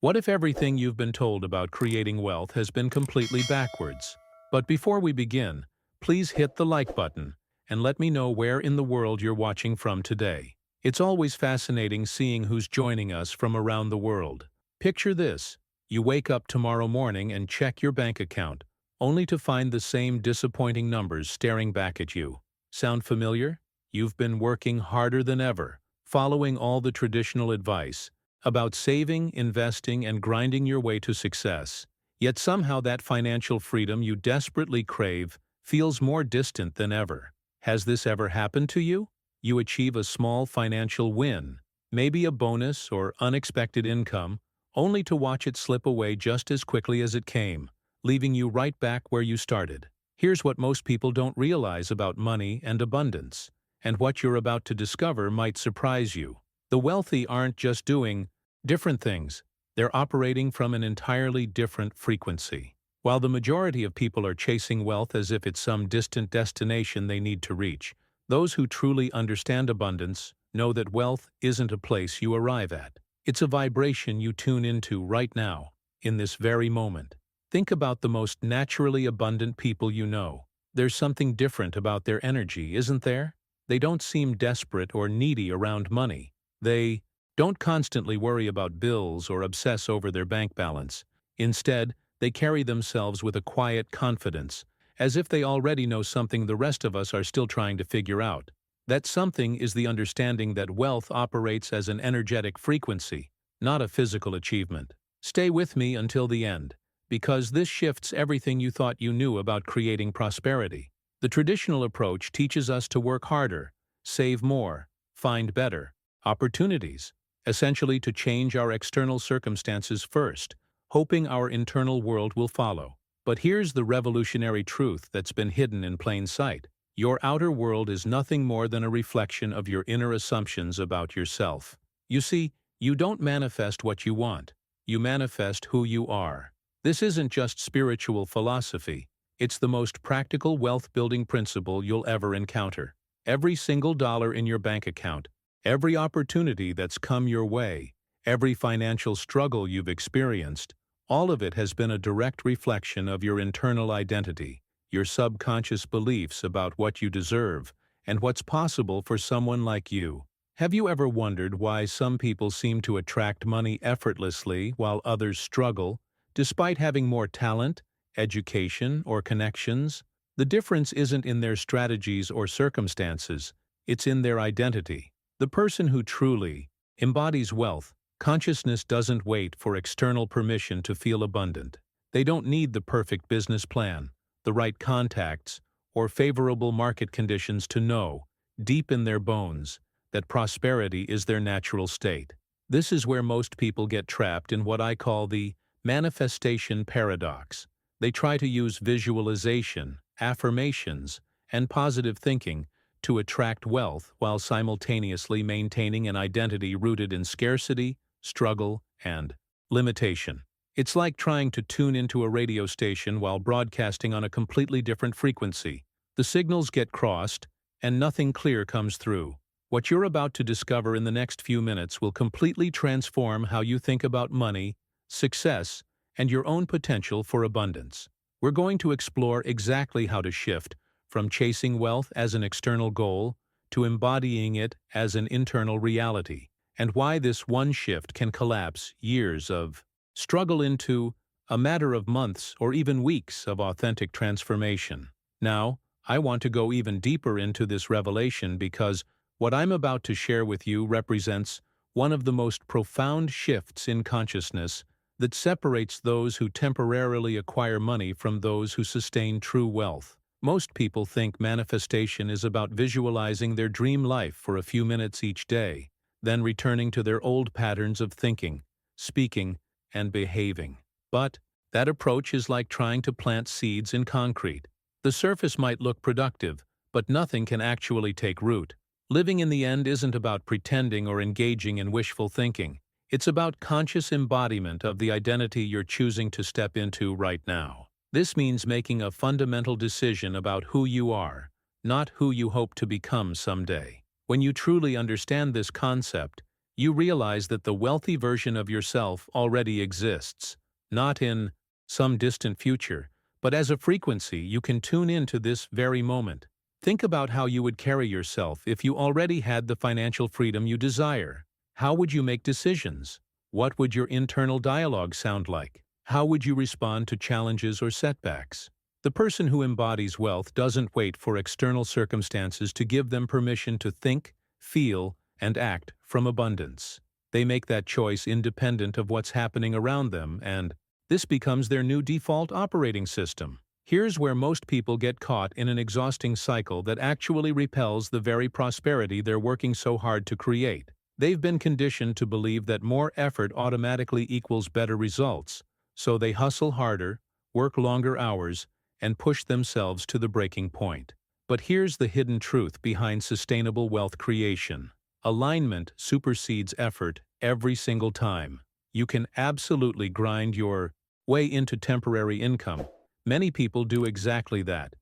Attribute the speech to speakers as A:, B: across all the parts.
A: What if everything you've been told about creating wealth has been completely backwards? But before we begin, please hit the like button and let me know where in the world you're watching from today. It's always fascinating seeing who's joining us from around the world. Picture this: you wake up tomorrow morning and check your bank account, only to find the same disappointing numbers staring back at you. Sound familiar? You've been working harder than ever, following all the traditional advice about saving, investing, and grinding your way to success. Yet somehow that financial freedom you desperately crave feels more distant than ever. Has this ever happened to you? You achieve a small financial win, maybe a bonus or unexpected income, only to watch it slip away just as quickly as it came, leaving you right back where you started. Here's what most people don't realize about money and abundance, and what you're about to discover might surprise you. The wealthy aren't just doing different things, they're operating from an entirely different frequency. While the majority of people are chasing wealth as if it's some distant destination they need to reach, those who truly understand abundance know that wealth isn't a place you arrive at. It's a vibration you tune into right now, in this very moment. Think about the most naturally abundant people you know. There's something different about their energy, isn't there? They don't seem desperate or needy around money. They don't constantly worry about bills or obsess over their bank balance. Instead, they carry themselves with a quiet confidence, as if they already know something the rest of us are still trying to figure out. That something is the understanding that wealth operates as an energetic frequency, not a physical achievement. Stay with me until the end, because this shifts everything you thought you knew about creating prosperity. The traditional approach teaches us to work harder, save more, find better opportunities, essentially to change our external circumstances first, hoping our internal world will follow. But here's the revolutionary truth that's been hidden in plain sight. Your outer world is nothing more than a reflection of your inner assumptions about yourself. You see, you don't manifest what you want, you manifest who you are. This isn't just spiritual philosophy, it's the most practical wealth-building principle you'll ever encounter. Every single dollar in your bank account, every opportunity that's come your way, every financial struggle you've experienced, all of it has been a direct reflection of your internal identity, your subconscious beliefs about what you deserve and what's possible for someone like you. Have you ever wondered why some people seem to attract money effortlessly while others struggle, despite having more talent, education, or connections? The difference isn't in their strategies or circumstances, it's in their identity. The person who truly embodies wealth consciousness doesn't wait for external permission to feel abundant. They don't need the perfect business plan, the right contacts, or favorable market conditions to know, deep in their bones, that prosperity is their natural state. This is where most people get trapped in what I call the manifestation paradox. They try to use visualization, affirmations, and positive thinking to attract wealth while simultaneously maintaining an identity rooted in scarcity, struggle, and limitation. It's like trying to tune into a radio station while broadcasting on a completely different frequency. The signals get crossed, and nothing clear comes through. What you're about to discover in the next few minutes will completely transform how you think about money, success, and your own potential for abundance. We're going to explore exactly how to shift from chasing wealth as an external goal to embodying it as an internal reality, and why this one shift can collapse years of struggle into a matter of months or even weeks of authentic transformation. Now, I want to go even deeper into this revelation because what I'm about to share with you represents one of the most profound shifts in consciousness that separates those who temporarily acquire money from those who sustain true wealth. Most people think manifestation is about visualizing their dream life for a few minutes each day, then returning to their old patterns of thinking, speaking, and behaving. But that approach is like trying to plant seeds in concrete. The surface might look productive, but nothing can actually take root. Living in the end isn't about pretending or engaging in wishful thinking. It's about conscious embodiment of the identity you're choosing to step into right now. This means making a fundamental decision about who you are, not who you hope to become someday. When you truly understand this concept, You realize that the wealthy version of yourself already exists, not in some distant future, but as a frequency you can tune into this very moment. Think about how you would carry yourself if you already had the financial freedom you desire. How would you make decisions? What would your internal dialogue sound like? How would you respond to challenges or setbacks? The person who embodies wealth doesn't wait for external circumstances to give them permission to think, feel, and act from abundance. They make that choice independent of what's happening around them, and this becomes their new default operating system. Here's where most people get caught in an exhausting cycle that actually repels the very prosperity they're working so hard to create. They've been conditioned to believe that more effort automatically equals better results, so they hustle harder, work longer hours, and push themselves to the breaking point. But here's the hidden truth behind sustainable wealth creation. Alignment supersedes effort every single time. You can absolutely grind your way into temporary income. Many people do exactly that.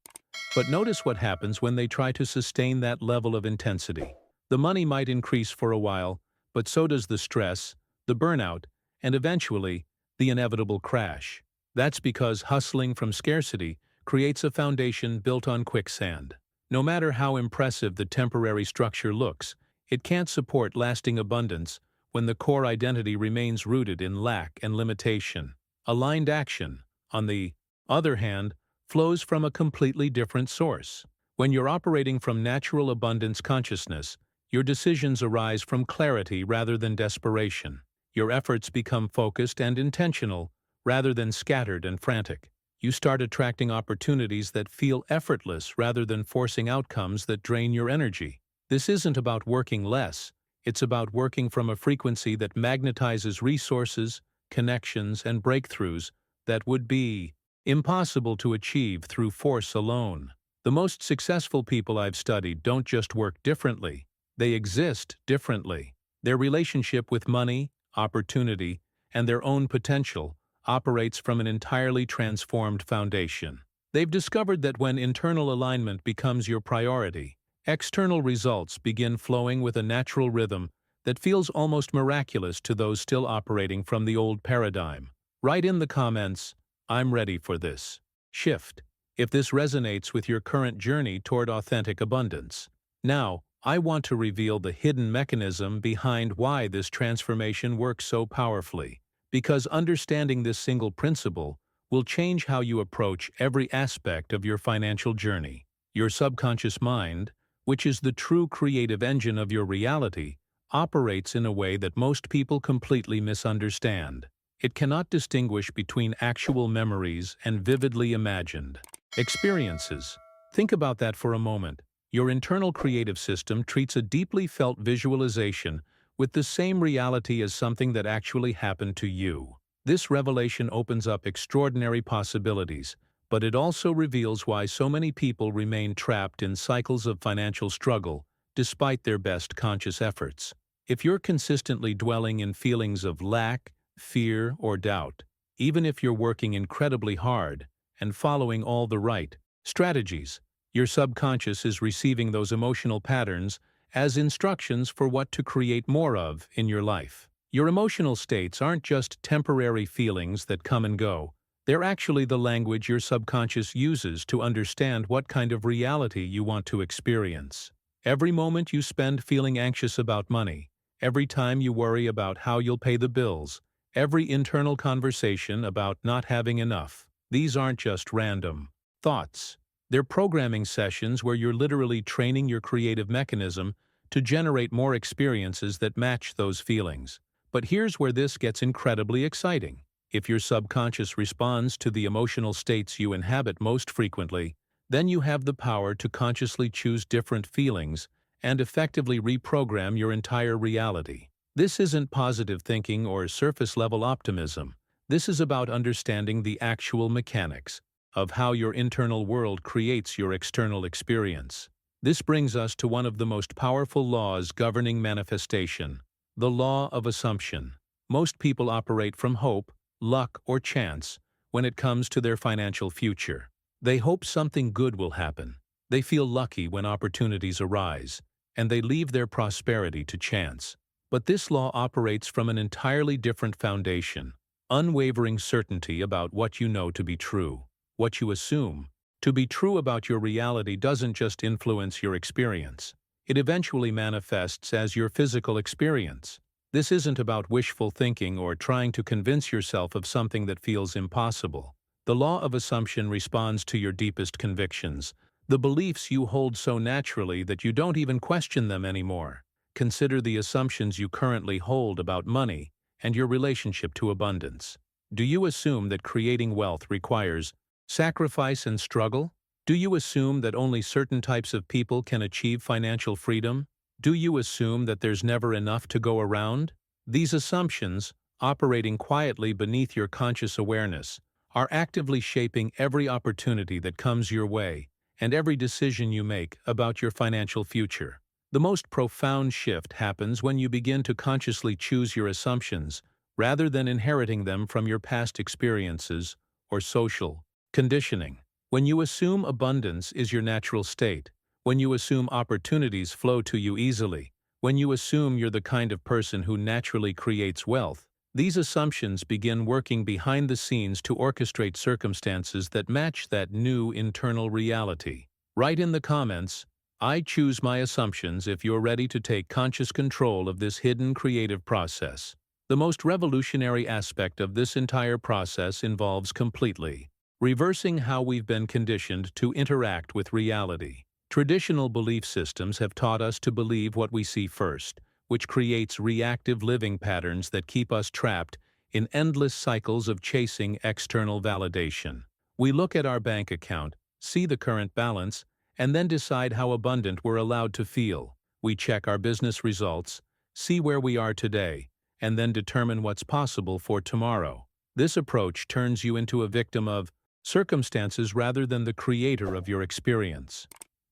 A: But notice what happens when they try to sustain that level of intensity. The money might increase for a while, but so does the stress, the burnout, and eventually, the inevitable crash. That's because hustling from scarcity creates a foundation built on quicksand. No matter how impressive the temporary structure looks, it can't support lasting abundance when the core identity remains rooted in lack and limitation. Aligned action, on the other hand, flows from a completely different source. When you're operating from natural abundance consciousness, your decisions arise from clarity rather than desperation. Your efforts become focused and intentional rather than scattered and frantic. You start attracting opportunities that feel effortless rather than forcing outcomes that drain your energy. This isn't about working less, it's about working from a frequency that magnetizes resources, connections, and breakthroughs that would be impossible to achieve through force alone. The most successful people I've studied don't just work differently, they exist differently. Their relationship with money, opportunity, and their own potential operates from an entirely transformed foundation. They've discovered that when internal alignment becomes your priority, external results begin flowing with a natural rhythm that feels almost miraculous to those still operating from the old paradigm. Write in the comments, "I'm ready for this" shift, if this resonates with your current journey toward authentic abundance. Now, I want to reveal the hidden mechanism behind why this transformation works so powerfully, because understanding this single principle will change how you approach every aspect of your financial journey. Your subconscious mind, which is the true creative engine of your reality, operates in a way that most people completely misunderstand. It cannot distinguish between actual memories and vividly imagined experiences. Think about that for a moment. Your internal creative system treats a deeply felt visualization with the same reality as something that actually happened to you. This revelation opens up extraordinary possibilities, but it also reveals why so many people remain trapped in cycles of financial struggle despite their best conscious efforts. If you're consistently dwelling in feelings of lack, fear, or doubt, even if you're working incredibly hard and following all the right strategies, your subconscious is receiving those emotional patterns as instructions for what to create more of in your life. Your emotional states aren't just temporary feelings that come and go. They're actually the language your subconscious uses to understand what kind of reality you want to experience. Every moment you spend feeling anxious about money, every time you worry about how you'll pay the bills, every internal conversation about not having enough, these aren't just random thoughts. They're programming sessions where you're literally training your creative mechanism to generate more experiences that match those feelings. But here's where this gets incredibly exciting. If your subconscious responds to the emotional states you inhabit most frequently, then you have the power to consciously choose different feelings and effectively reprogram your entire reality. This isn't positive thinking or surface-level optimism. This is about understanding the actual mechanics of how your internal world creates your external experience. This brings us to one of the most powerful laws governing manifestation, the law of assumption. Most people operate from hope, luck, or chance when it comes to their financial future. They hope something good will happen. They feel lucky when opportunities arise, and they leave their prosperity to chance. But this law operates from an entirely different foundation: unwavering certainty about what you know to be true. What you assume to be true about your reality doesn't just influence your experience. It eventually manifests as your physical experience. This isn't about wishful thinking or trying to convince yourself of something that feels impossible. The law of assumption responds to your deepest convictions, the beliefs you hold so naturally that you don't even question them anymore. Consider the assumptions you currently hold about money and your relationship to abundance. Do you assume that creating wealth requires sacrifice and struggle? Do you assume that only certain types of people can achieve financial freedom? Do you assume that there's never enough to go around? These assumptions, operating quietly beneath your conscious awareness, are actively shaping every opportunity that comes your way and every decision you make about your financial future. The most profound shift happens when you begin to consciously choose your assumptions rather than inheriting them from your past experiences or social conditioning. When you assume abundance is your natural state, when you assume opportunities flow to you easily, when you assume you're the kind of person who naturally creates wealth, these assumptions begin working behind the scenes to orchestrate circumstances that match that new internal reality. Write in the comments, "I choose my assumptions," if you're ready to take conscious control of this hidden creative process. The most revolutionary aspect of this entire process involves completely reversing how we've been conditioned to interact with reality. Traditional belief systems have taught us to believe what we see first, which creates reactive living patterns that keep us trapped in endless cycles of chasing external validation. We look at our bank account, see the current balance, and then decide how abundant we're allowed to feel. We check our business results, see where we are today, and then determine what's possible for tomorrow. This approach turns you into a victim of circumstances rather than the creator of your experience.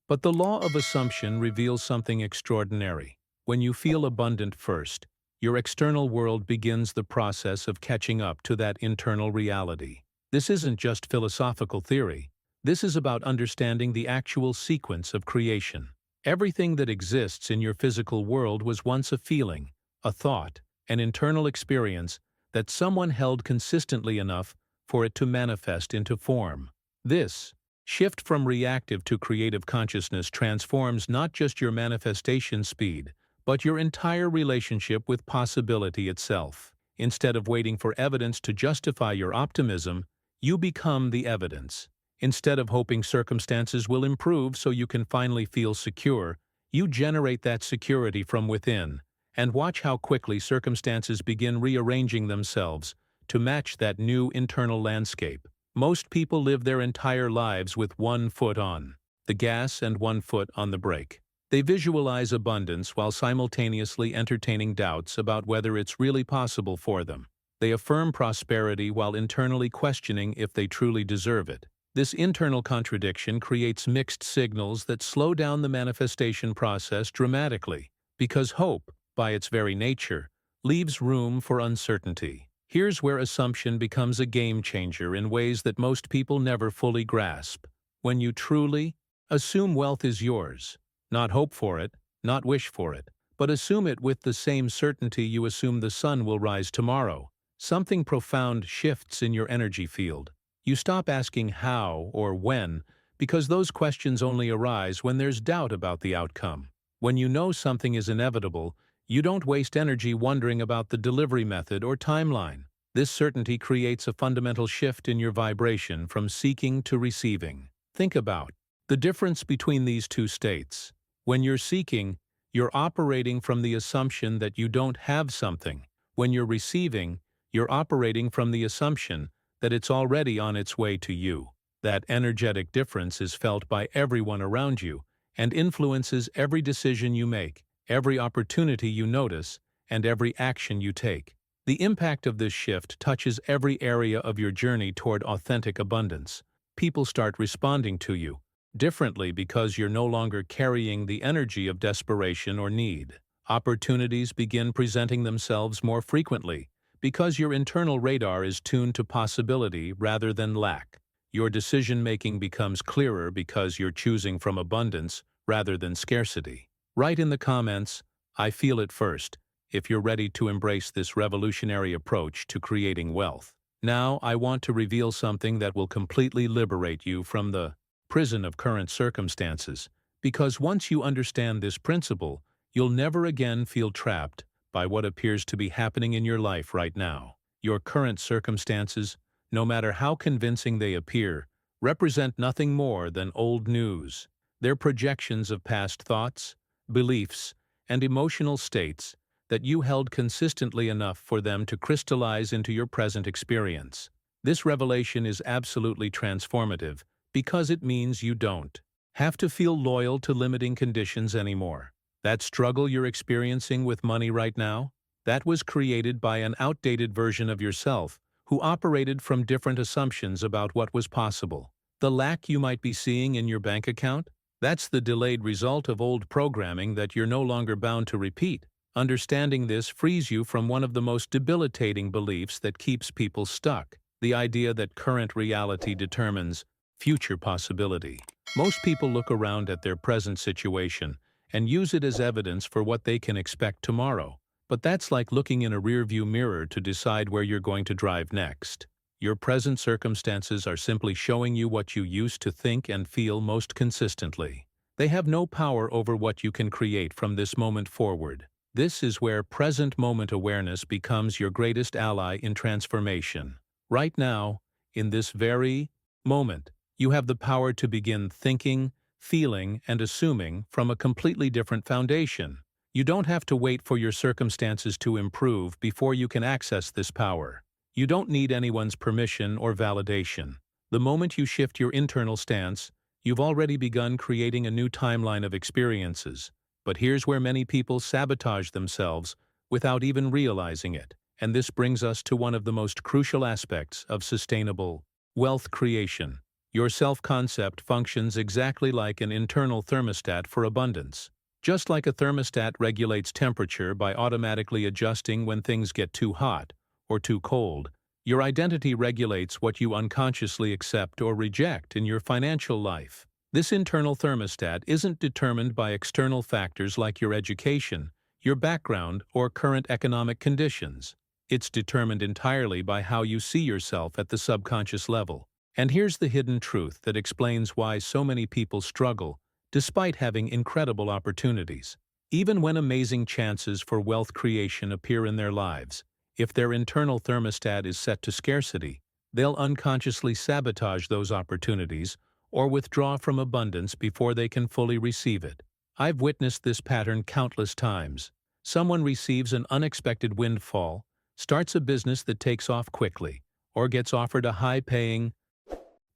A: But the law of assumption reveals something extraordinary. When you feel abundant first, your external world begins the process of catching up to that internal reality. This isn't just philosophical theory. This is about understanding the actual sequence of creation. Everything that exists in your physical world was once a feeling, a thought, an internal experience that someone held consistently enough for it to manifest into form. This shift from reactive to creative consciousness transforms not just your manifestation speed, but your entire relationship with possibility itself. Instead of waiting for evidence to justify your optimism, you become the evidence. Instead of hoping circumstances will improve so you can finally feel secure, you generate that security from within, and watch how quickly circumstances begin rearranging themselves to match that new internal landscape. Most people live their entire lives with one foot on the gas and one foot on the brake. They visualize abundance while simultaneously entertaining doubts about whether it's really possible for them. They affirm prosperity while internally questioning if they truly deserve it. This internal contradiction creates mixed signals that slow down the manifestation process dramatically, because hope, by its very nature, leaves room for uncertainty. Here's where assumption becomes a game changer in ways that most people never fully grasp. When you truly assume wealth is yours, not hope for it, not wish for it, but assume it with the same certainty you assume the sun will rise tomorrow, something profound shifts in your energy field. You stop asking how or when, because those questions only arise when there's doubt about the outcome. When you know something is inevitable, you don't waste energy wondering about the delivery method or timeline. This certainty creates a fundamental shift in your vibration from seeking to receiving. Think about the difference between these two states. When you're seeking, you're operating from the assumption that you don't have something. When you're receiving, you're operating from the assumption that it's already on its way to you. That energetic difference is felt by everyone around you and influences every decision you make, every opportunity you notice, and every action you take. The impact of this shift touches every area of your journey toward authentic abundance. People start responding to you differently because you're no longer carrying the energy of desperation or need. Opportunities begin presenting themselves more frequently because your internal radar is tuned to possibility rather than lack. Your decision-making becomes clearer because you're choosing from abundance rather than scarcity. Write in the comments, "I feel it first," if you're ready to embrace this revolutionary approach to creating wealth. Now, I want to reveal something that will completely liberate you from the prison of current circumstances, because once you understand this principle, you'll never again feel trapped by what appears to be happening in your life right now. Your current circumstances, no matter how convincing they appear, represent nothing more than old news. They're projections of past thoughts, beliefs, and emotional states that you held consistently enough for them to crystallize into your present experience. This revelation is absolutely transformative because it means you don't have to feel loyal to limiting conditions anymore. That struggle you're experiencing with money right now, that was created by an outdated version of yourself who operated from different assumptions about what was possible. The lack you might be seeing in your bank account, that's the delayed result of old programming that you're no longer bound to repeat. Understanding this frees you from one of the most debilitating beliefs that keeps people stuck, the idea that current reality determines future possibility. Most people look around at their present situation and use it as evidence for what they can expect tomorrow. But that's like looking in a rearview mirror to decide where you're going to drive next. Your present circumstances are simply showing you what you used to think and feel most consistently. They have no power over what you can create from this moment forward. This is where present moment awareness becomes your greatest ally in transformation. Right now, in this very moment, you have the power to begin thinking, feeling, and assuming from a completely different foundation. You don't have to wait for your circumstances to improve before you can access this power. You don't need anyone's permission or validation. The moment you shift your internal stance, you've already begun creating a new timeline of experiences. But here's where many people sabotage themselves without even realizing it. And this brings us to one of the most crucial aspects of sustainable wealth creation. Your self-concept functions exactly like an internal thermostat for abundance. Just like a thermostat regulates temperature by automatically adjusting when things get too hot or too cold, your identity regulates what you unconsciously accept or reject in your financial life. This internal thermostat isn't determined by external factors like your education, your background, or current economic conditions. It's determined entirely by how you see yourself at the subconscious level. And here's the hidden truth that explains why so many people struggle, despite having incredible opportunities. Even when amazing chances for wealth creation appear in their lives, if their internal thermostat is set to scarcity, they'll unconsciously sabotage those opportunities or withdraw from abundance before they can fully receive it. I've witnessed this pattern countless times. Someone receives an unexpected windfall, starts a business that takes off quickly, or gets offered a high-paying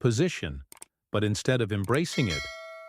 A: position, but instead of embracing it,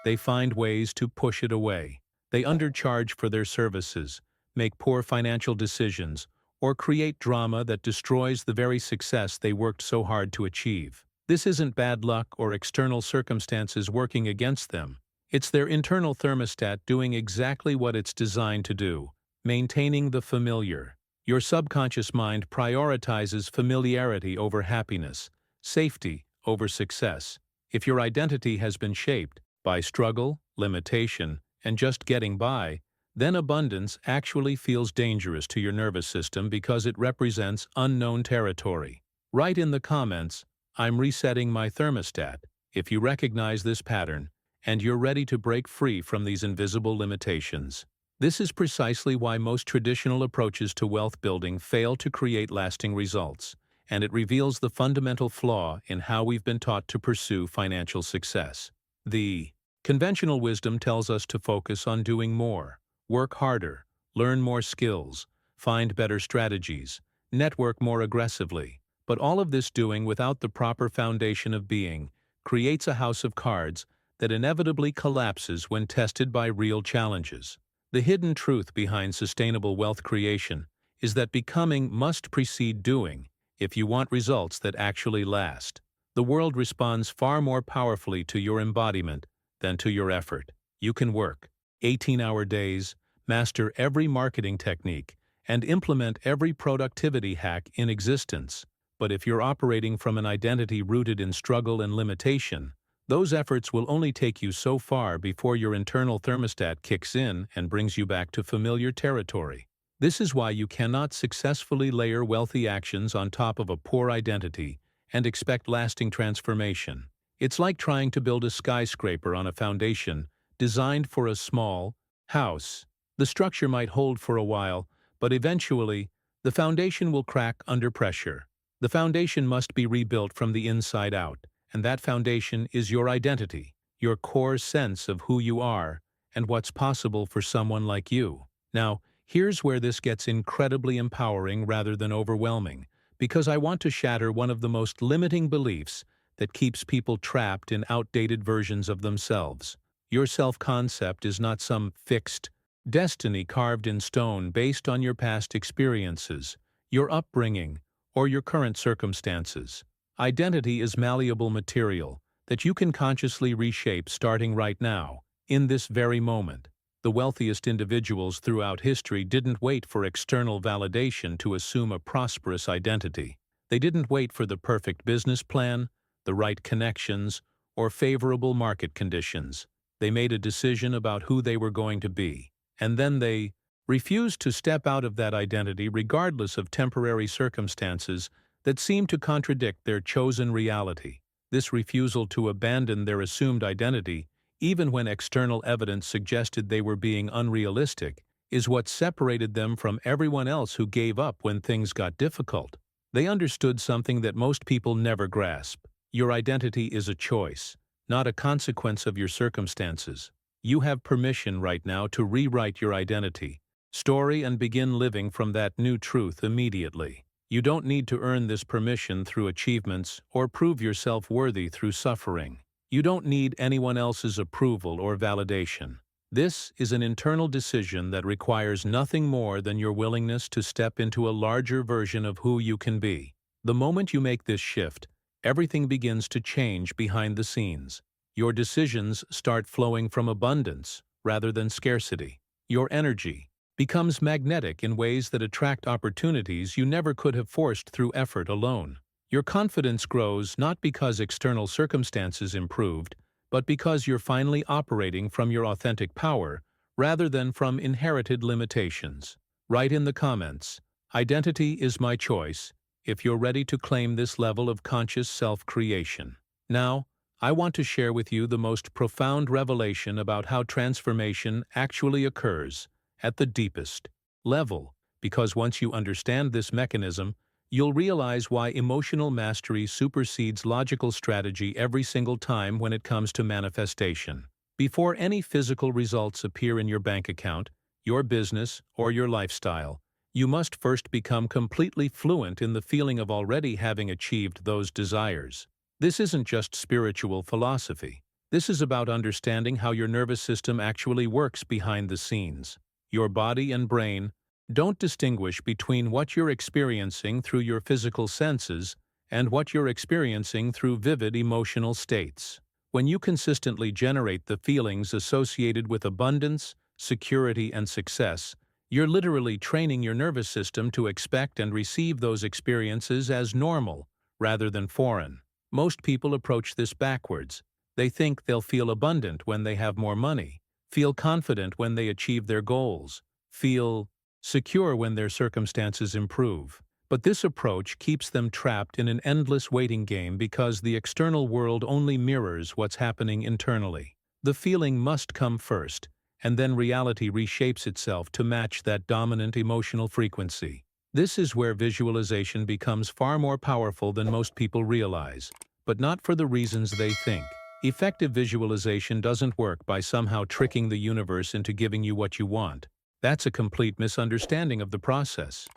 A: they find ways to push it away. They undercharge for their services, make poor financial decisions, or create drama that destroys the very success they worked so hard to achieve. This isn't bad luck or external circumstances working against them. It's their internal thermostat doing exactly what it's designed to do, maintaining the familiar. Your subconscious mind prioritizes familiarity over happiness, safety over success. If your identity has been shaped by struggle, limitation, and just getting by, then abundance actually feels dangerous to your nervous system because it represents unknown territory. Write in the comments, "I'm resetting my thermostat," if you recognize this pattern and you're ready to break free from these invisible limitations. This is precisely why most traditional approaches to wealth building fail to create lasting results, and it reveals the fundamental flaw in how we've been taught to pursue financial success. The conventional wisdom tells us to focus on doing more, work harder, learn more skills, find better strategies, network more aggressively. But all of this doing without the proper foundation of being creates a house of cards that inevitably collapses when tested by real challenges. The hidden truth behind sustainable wealth creation is that becoming must precede doing if you want results that actually last. The world responds far more powerfully to your embodiment than to your effort. You can work 18-hour days, master every marketing technique, and implement every productivity hack in existence. But if you're operating from an identity rooted in struggle and limitation, those efforts will only take you so far before your internal thermostat kicks in and brings you back to familiar territory. This is why you cannot successfully layer wealthy actions on top of a poor identity and expect lasting transformation. It's like trying to build a skyscraper on a foundation designed for a small house. The structure might hold for a while, but eventually, the foundation will crack under pressure. The foundation must be rebuilt from the inside out, and that foundation is your identity, your core sense of who you are and what's possible for someone like you. Now, here's where this gets incredibly empowering rather than overwhelming, because I want to shatter one of the most limiting beliefs that keeps people trapped in outdated versions of themselves. Your self-concept is not some fixed destiny carved in stone based on your past experiences, your upbringing, or your current circumstances. Identity is malleable material that you can consciously reshape starting right now, in this very moment. The wealthiest individuals throughout history didn't wait for external validation to assume a prosperous identity. They didn't wait for the perfect business plan, the right connections, or favorable market conditions. They made a decision about who they were going to be, and then they refused to step out of that identity regardless of temporary circumstances that seemed to contradict their chosen reality. This refusal to abandon their assumed identity, even when external evidence suggested they were being unrealistic, is what separated them from everyone else who gave up when things got difficult. They understood something that most people never grasp. Your identity is a choice, not a consequence of your circumstances. You have permission right now to rewrite your identity, story, and begin living from that new truth immediately. You don't need to earn this permission through achievements or prove yourself worthy through suffering. You don't need anyone else's approval or validation. This is an internal decision that requires nothing more than your willingness to step into a larger version of who you can be. The moment you make this shift, everything begins to change behind the scenes. Your decisions start flowing from abundance rather than scarcity. Your energy becomes magnetic in ways that attract opportunities you never could have forced through effort alone. Your confidence grows not because external circumstances improved, but because you're finally operating from your authentic power rather than from inherited limitations. Write in the comments, "Identity is my choice," if you're ready to claim this level of conscious self-creation. Now, I want to share with you the most profound revelation about how transformation actually occurs at the deepest level, because once you understand this mechanism, you'll realize why emotional mastery supersedes logical strategy every single time when it comes to manifestation. Before any physical results appear in your bank account, your business, or your lifestyle, you must first become completely fluent in the feeling of already having achieved those desires. This isn't just spiritual philosophy. This is about understanding how your nervous system actually works behind the scenes. Your body and brain don't distinguish between what you're experiencing through your physical senses and what you're experiencing through vivid emotional states. When you consistently generate the feelings associated with abundance, security, and success, you're literally training your nervous system to expect and receive those experiences as normal, rather than foreign. Most people approach this backwards. They think they'll feel abundant when they have more money, feel confident when they achieve their goals, feel secure when their circumstances improve. But this approach keeps them trapped in an endless waiting game because the external world only mirrors what's happening internally. The feeling must come first, and then reality reshapes itself to match that dominant emotional frequency. This is where visualization becomes far more powerful than most people realize, but not for the reasons they think. Effective visualization doesn't work by somehow tricking the universe into giving you what you want. That's a complete misunderstanding of the process.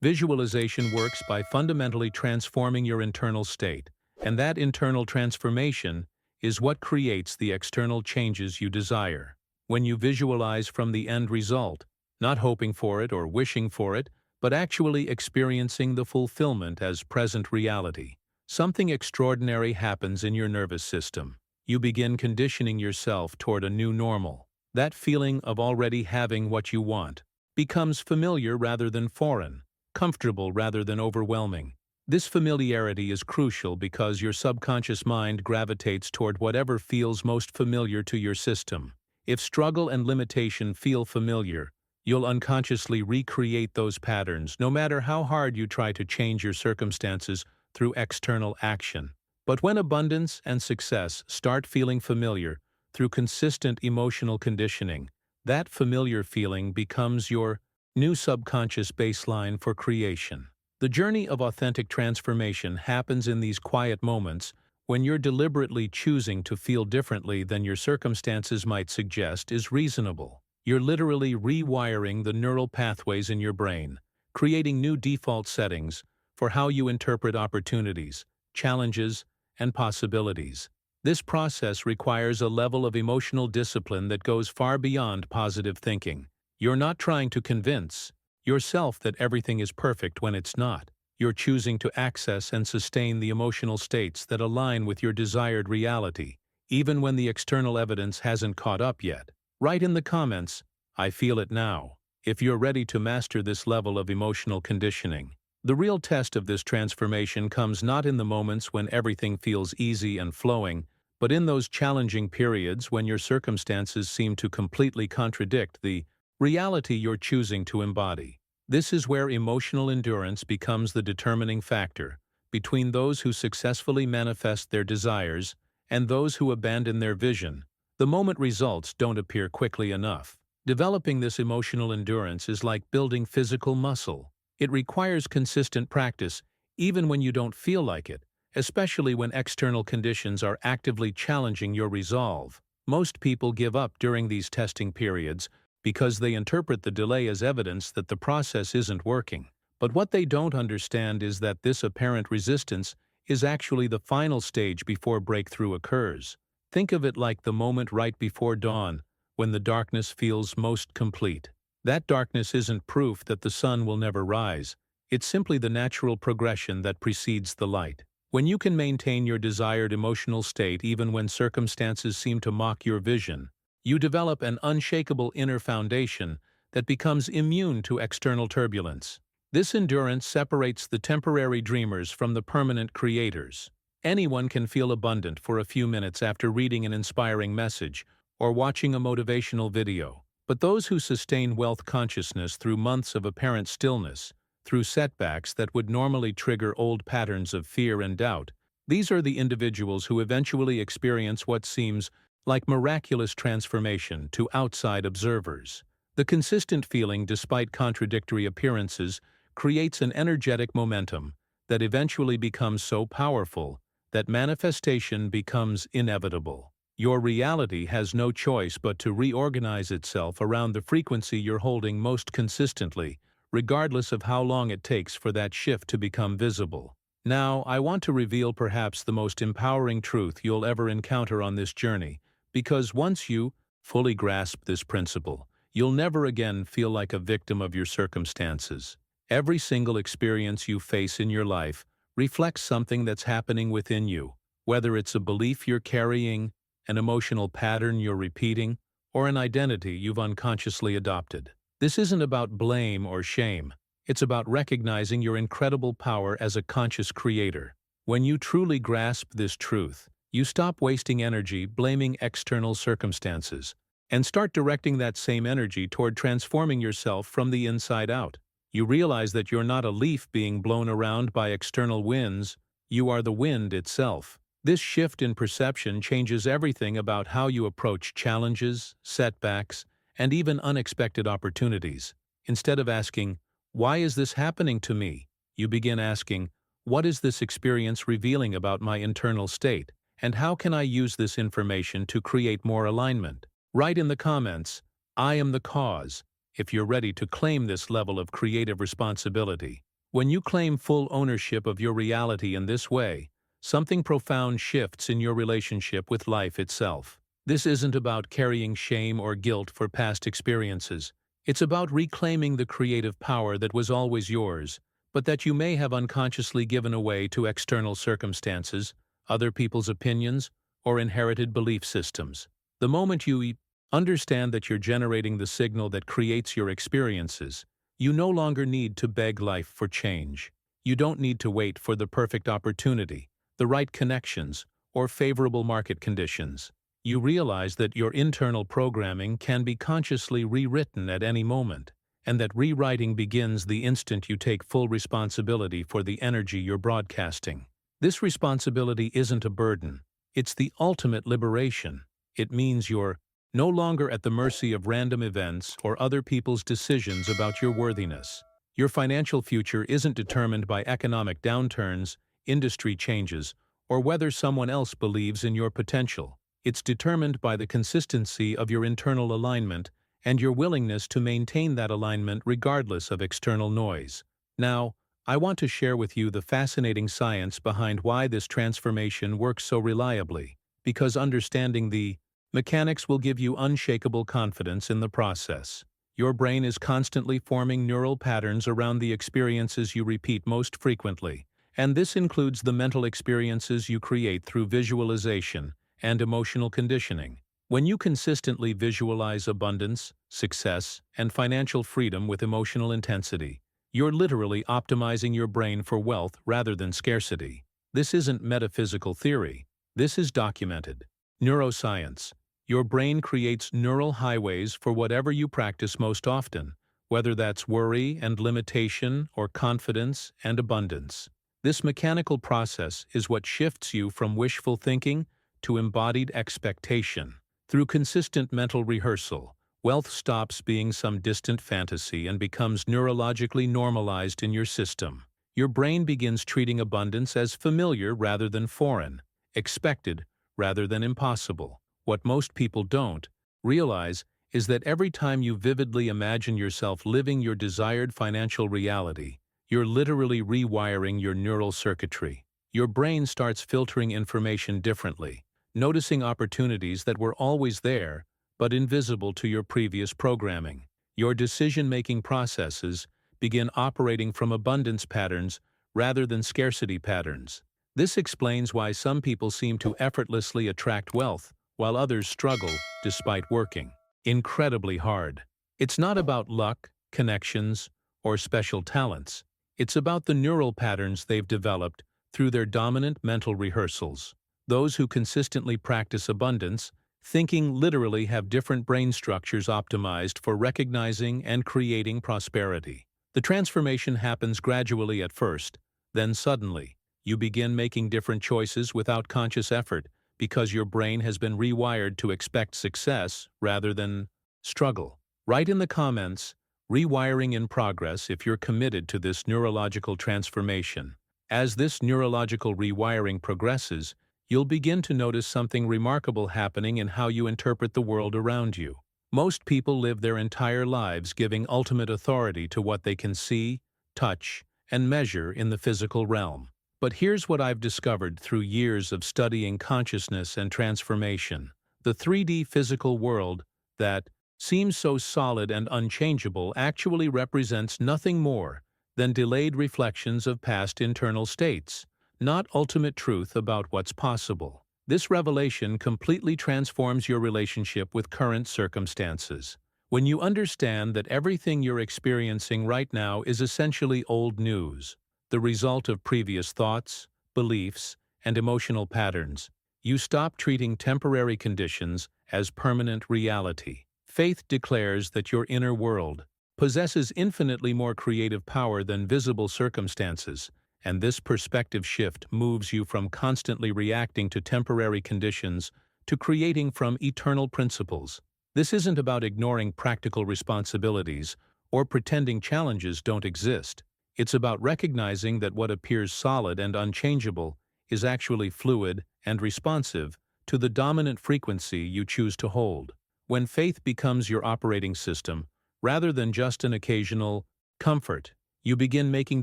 A: Visualization works by fundamentally transforming your internal state, and that internal transformation is what creates the external changes you desire. When you visualize from the end result, not hoping for it or wishing for it, but actually experiencing the fulfillment as present reality, something extraordinary happens in your nervous system. You begin conditioning yourself toward a new normal. That feeling of already having what you want becomes familiar rather than foreign, comfortable rather than overwhelming. This familiarity is crucial because your subconscious mind gravitates toward whatever feels most familiar to your system. If struggle and limitation feel familiar, You'll unconsciously recreate those patterns, no matter how hard you try to change your circumstances through external action. But when abundance and success start feeling familiar through consistent emotional conditioning, that familiar feeling becomes your new subconscious baseline for creation. The journey of authentic transformation happens in these quiet moments when you're deliberately choosing to feel differently than your circumstances might suggest is reasonable. You're literally rewiring the neural pathways in your brain, creating new default settings for how you interpret opportunities, challenges, and possibilities. This process requires a level of emotional discipline that goes far beyond positive thinking. You're not trying to convince yourself that everything is perfect when it's not. You're choosing to access and sustain the emotional states that align with your desired reality, even when the external evidence hasn't caught up yet. Write in the comments, "I feel it now," if you're ready to master this level of emotional conditioning. The real test of this transformation comes not in the moments when everything feels easy and flowing, but in those challenging periods when your circumstances seem to completely contradict the reality you're choosing to embody. This is where emotional endurance becomes the determining factor between those who successfully manifest their desires and those who abandon their vision. The moment results don't appear quickly enough. Developing this emotional endurance is like building physical muscle. It requires consistent practice, even when you don't feel like it, especially when external conditions are actively challenging your resolve. Most people give up during these testing periods because they interpret the delay as evidence that the process isn't working. But what they don't understand is that this apparent resistance is actually the final stage before breakthrough occurs. Think of it like the moment right before dawn, when the darkness feels most complete. That darkness isn't proof that the sun will never rise. It's simply the natural progression that precedes the light. When you can maintain your desired emotional state even when circumstances seem to mock your vision, you develop an unshakable inner foundation that becomes immune to external turbulence. This endurance separates the temporary dreamers from the permanent creators. Anyone can feel abundant for a few minutes after reading an inspiring message or watching a motivational video. But those who sustain wealth consciousness through months of apparent stillness, through setbacks that would normally trigger old patterns of fear and doubt, these are the individuals who eventually experience what seems like miraculous transformation to outside observers. The consistent feeling, despite contradictory appearances, creates an energetic momentum that eventually becomes so powerful that manifestation becomes inevitable. Your reality has no choice but to reorganize itself around the frequency you're holding most consistently, regardless of how long it takes for that shift to become visible. Now, I want to reveal perhaps the most empowering truth you'll ever encounter on this journey, because once you fully grasp this principle, you'll never again feel like a victim of your circumstances. Every single experience you face in your life reflects something that's happening within you, whether it's a belief you're carrying, an emotional pattern you're repeating, or an identity you've unconsciously adopted. This isn't about blame or shame. It's about recognizing your incredible power as a conscious creator. When you truly grasp this truth, you stop wasting energy blaming external circumstances and start directing that same energy toward transforming yourself from the inside out. You realize that you're not a leaf being blown around by external winds, you are the wind itself. This shift in perception changes everything about how you approach challenges, setbacks, and even unexpected opportunities. Instead of asking, "Why is this happening to me?" you begin asking, "What is this experience revealing about my internal state? And how can I use this information to create more alignment?" Write in the comments, "I am the cause," if you're ready to claim this level of creative responsibility. When you claim full ownership of your reality in this way, something profound shifts in your relationship with life itself. This isn't about carrying shame or guilt for past experiences. It's about reclaiming the creative power that was always yours, but that you may have unconsciously given away to external circumstances, other people's opinions, or inherited belief systems. The moment you understand that you're generating the signal that creates your experiences, you no longer need to beg life for change. You don't need to wait for the perfect opportunity, the right connections, or favorable market conditions. You realize that your internal programming can be consciously rewritten at any moment. and that rewriting begins the instant you take full responsibility for the energy you're broadcasting. This responsibility isn't a burden. It's the ultimate liberation. It means you're no longer at the mercy of random events or other people's decisions about your worthiness. Your financial future isn't determined by economic downturns, industry changes, or whether someone else believes in your potential. It's determined by the consistency of your internal alignment and your willingness to maintain that alignment regardless of external noise. Now, I want to share with you the fascinating science behind why this transformation works so reliably, because understanding the mechanics will give you unshakable confidence in the process. Your brain is constantly forming neural patterns around the experiences you repeat most frequently, and this includes the mental experiences you create through visualization and emotional conditioning. When you consistently visualize abundance, success, and financial freedom with emotional intensity, you're literally optimizing your brain for wealth rather than scarcity. This isn't metaphysical theory. This is documented. Neuroscience. Your brain creates neural highways for whatever you practice most often, whether that's worry and limitation or confidence and abundance. This mechanical process is what shifts you from wishful thinking to embodied expectation. Through consistent mental rehearsal, wealth stops being some distant fantasy and becomes neurologically normalized in your system. Your brain begins treating abundance as familiar rather than foreign, expected rather than impossible. What most people don't realize is that every time you vividly imagine yourself living your desired financial reality, you're literally rewiring your neural circuitry. Your brain starts filtering information differently, noticing opportunities that were always there but invisible to your previous programming. Your decision-making processes begin operating from abundance patterns rather than scarcity patterns. This explains why some people seem to effortlessly attract wealth, while others struggle despite working incredibly hard. It's not about luck, connections, or special talents. It's about the neural patterns they've developed through their dominant mental rehearsals. Those who consistently practice abundance thinking literally have different brain structures optimized for recognizing and creating prosperity. The transformation happens gradually at first, then suddenly, you begin making different choices without conscious effort, because your brain has been rewired to expect success rather than struggle. Write in the comments, "Rewiring in progress," if you're committed to this neurological transformation. As this neurological rewiring progresses, you'll begin to notice something remarkable happening in how you interpret the world around you. Most people live their entire lives giving ultimate authority to what they can see, touch, and measure in the physical realm. But here's what I've discovered through years of studying consciousness and transformation. The 3D physical world that seems so solid and unchangeable actually represents nothing more than delayed reflections of past internal states, not ultimate truth about what's possible. This revelation completely transforms your relationship with current circumstances. When you understand that everything you're experiencing right now is essentially old news, the result of previous thoughts, beliefs, and emotional patterns, you stop treating temporary conditions as permanent reality. Faith declares that your inner world possesses infinitely more creative power than visible circumstances, and this perspective shift moves you from constantly reacting to temporary conditions to creating from eternal principles. This isn't about ignoring practical responsibilities or pretending challenges don't exist. It's about recognizing that what appears solid and unchangeable is actually fluid and responsive to the dominant frequency you choose to hold. When faith becomes your operating system, rather than just an occasional comfort, you begin making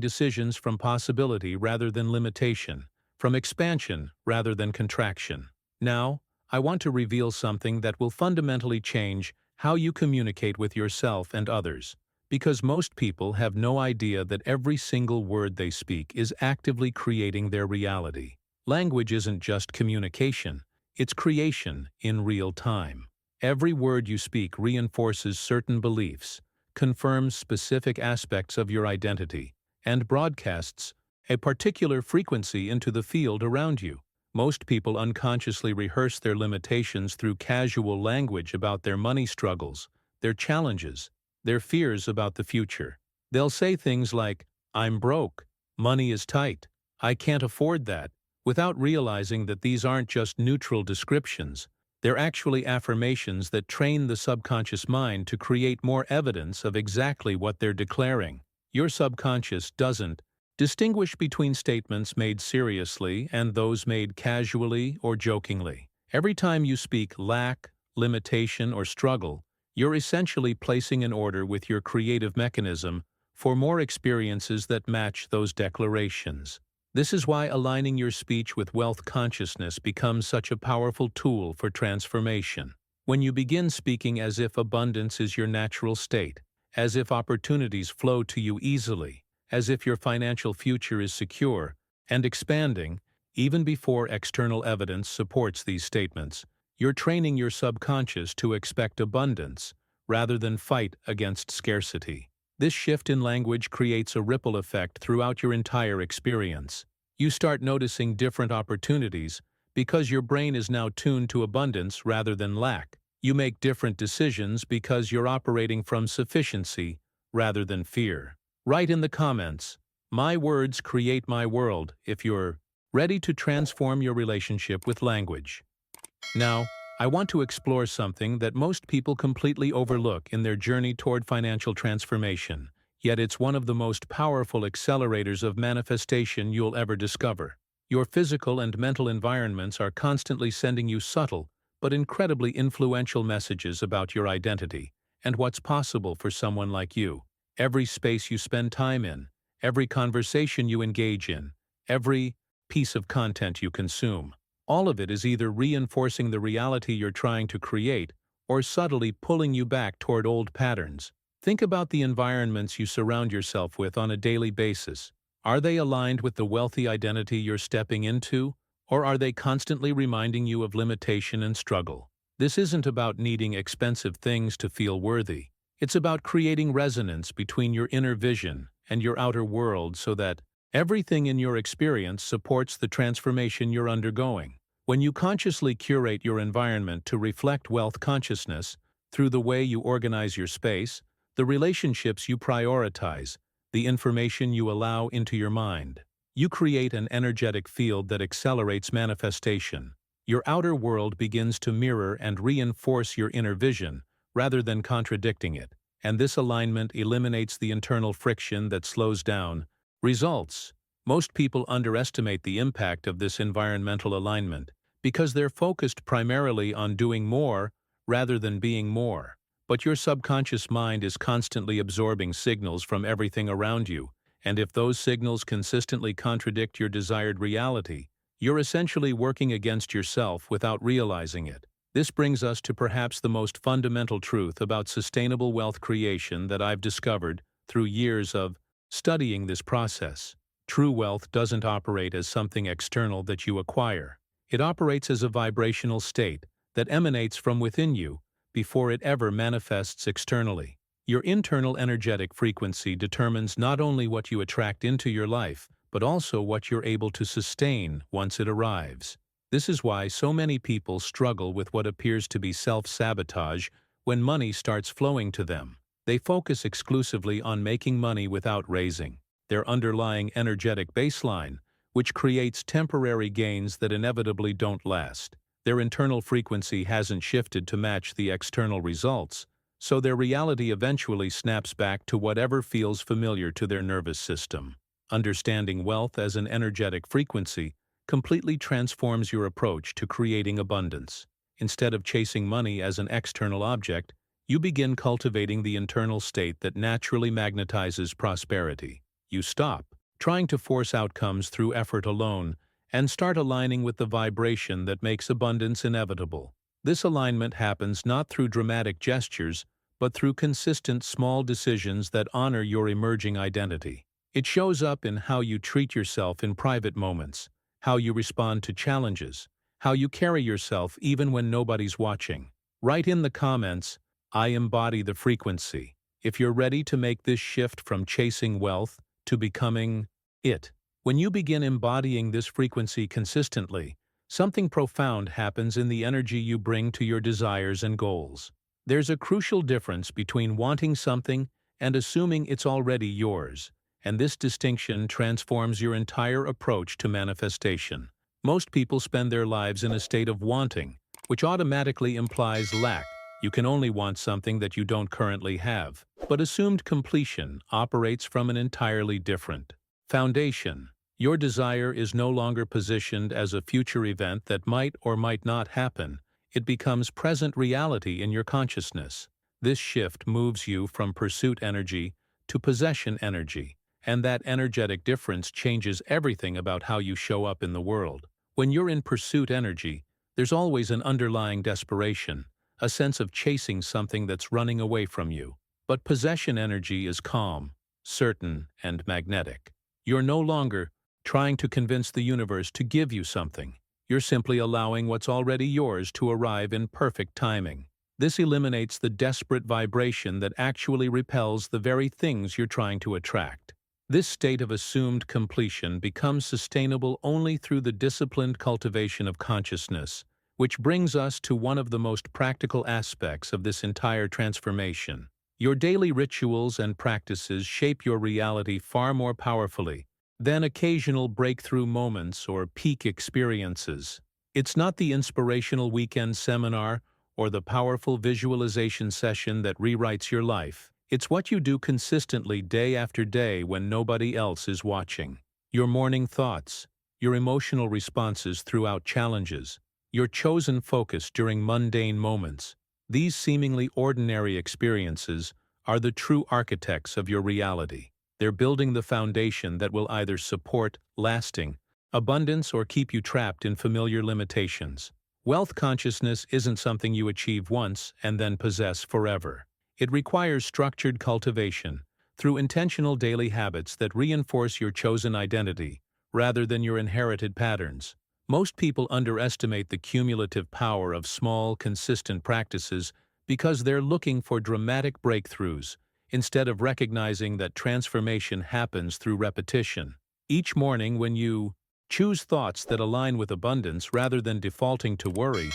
A: decisions from possibility rather than limitation, from expansion rather than contraction. Now, I want to reveal something that will fundamentally change how you communicate with yourself and others. Because most people have no idea that every single word they speak is actively creating their reality. Language isn't just communication, it's creation in real time. Every word you speak reinforces certain beliefs, confirms specific aspects of your identity, and broadcasts a particular frequency into the field around you. Most people unconsciously rehearse their limitations through casual language about their money struggles, their challenges, their fears about the future. They'll say things like, "I'm broke," "Money is tight," "I can't afford that," without realizing that these aren't just neutral descriptions. They're actually affirmations that train the subconscious mind to create more evidence of exactly what they're declaring. Your subconscious doesn't distinguish between statements made seriously and those made casually or jokingly. Every time you speak lack, limitation, or struggle, you're essentially placing an order with your creative mechanism for more experiences that match those declarations. This is why aligning your speech with wealth consciousness becomes such a powerful tool for transformation. When you begin speaking as if abundance is your natural state, as if opportunities flow to you easily, as if your financial future is secure and expanding, even before external evidence supports these statements, you're training your subconscious to expect abundance rather than fight against scarcity. This shift in language creates a ripple effect throughout your entire experience. You start noticing different opportunities because your brain is now tuned to abundance rather than lack. You make different decisions because you're operating from sufficiency rather than fear. Write in the comments, "My words create my world," if you're ready to transform your relationship with language. Now, I want to explore something that most people completely overlook in their journey toward financial transformation, yet it's one of the most powerful accelerators of manifestation you'll ever discover. Your physical and mental environments are constantly sending you subtle but incredibly influential messages about your identity and what's possible for someone like you. Every space you spend time in, every conversation you engage in, every piece of content you consume, all of it is either reinforcing the reality you're trying to create or subtly pulling you back toward old patterns. Think about the environments you surround yourself with on a daily basis. Are they aligned with the wealthy identity you're stepping into, or are they constantly reminding you of limitation and struggle? This isn't about needing expensive things to feel worthy. It's about creating resonance between your inner vision and your outer world so that everything in your experience supports the transformation you're undergoing. When you consciously curate your environment to reflect wealth consciousness through the way you organize your space, the relationships you prioritize, the information you allow into your mind, you create an energetic field that accelerates manifestation. Your outer world begins to mirror and reinforce your inner vision rather than contradicting it, and this alignment eliminates the internal friction that slows down results. Most people underestimate the impact of this environmental alignment because they're focused primarily on doing more rather than being more. But your subconscious mind is constantly absorbing signals from everything around you, and if those signals consistently contradict your desired reality, you're essentially working against yourself without realizing it. This brings us to perhaps the most fundamental truth about sustainable wealth creation that I've discovered through years of studying this process. True wealth doesn't operate as something external that you acquire. It operates as a vibrational state that emanates from within you before it ever manifests externally. Your internal energetic frequency determines not only what you attract into your life, but also what you're able to sustain once it arrives. This is why so many people struggle with what appears to be self-sabotage when money starts flowing to them. They focus exclusively on making money without raising their underlying energetic baseline, which creates temporary gains that inevitably don't last. Their internal frequency hasn't shifted to match the external results, so their reality eventually snaps back to whatever feels familiar to their nervous system. Understanding wealth as an energetic frequency completely transforms your approach to creating abundance. Instead of chasing money as an external object, you begin cultivating the internal state that naturally magnetizes prosperity. You stop trying to force outcomes through effort alone and start aligning with the vibration that makes abundance inevitable. This alignment happens not through dramatic gestures, but through consistent small decisions that honor your emerging identity. It shows up in how you treat yourself in private moments, how you respond to challenges, how you carry yourself even when nobody's watching. Write in the comments, "I embody the frequency," if you're ready to make this shift from chasing wealth to becoming it. When you begin embodying this frequency consistently, something profound happens in the energy you bring to your desires and goals. There's a crucial difference between wanting something and assuming it's already yours, and this distinction transforms your entire approach to manifestation. Most people spend their lives in a state of wanting, which automatically implies lack. You can only want something that you don't currently have. But assumed completion operates from an entirely different foundation. Your desire is no longer positioned as a future event that might or might not happen. It becomes present reality in your consciousness. This shift moves you from pursuit energy to possession energy, and that energetic difference changes everything about how you show up in the world. When you're in pursuit energy, there's always an underlying desperation, a sense of chasing something that's running away from you. But possession energy is calm, certain, and magnetic. You're no longer trying to convince the universe to give you something. You're simply allowing what's already yours to arrive in perfect timing. This eliminates the desperate vibration that actually repels the very things you're trying to attract. This state of assumed completion becomes sustainable only through the disciplined cultivation of consciousness, which brings us to one of the most practical aspects of this entire transformation. Your daily rituals and practices shape your reality far more powerfully than occasional breakthrough moments or peak experiences. It's not the inspirational weekend seminar or the powerful visualization session that rewrites your life. It's what you do consistently day after day when nobody else is watching. Your morning thoughts, your emotional responses throughout challenges, your chosen focus during mundane moments. These seemingly ordinary experiences are the true architects of your reality. They're building the foundation that will either support lasting abundance or keep you trapped in familiar limitations. Wealth consciousness isn't something you achieve once and then possess forever. It requires structured cultivation through intentional daily habits that reinforce your chosen identity rather than your inherited patterns. Most people underestimate the cumulative power of small, consistent practices because they're looking for dramatic breakthroughs instead of recognizing that transformation happens through repetition. Each morning when you choose thoughts that align with abundance rather than defaulting to worry,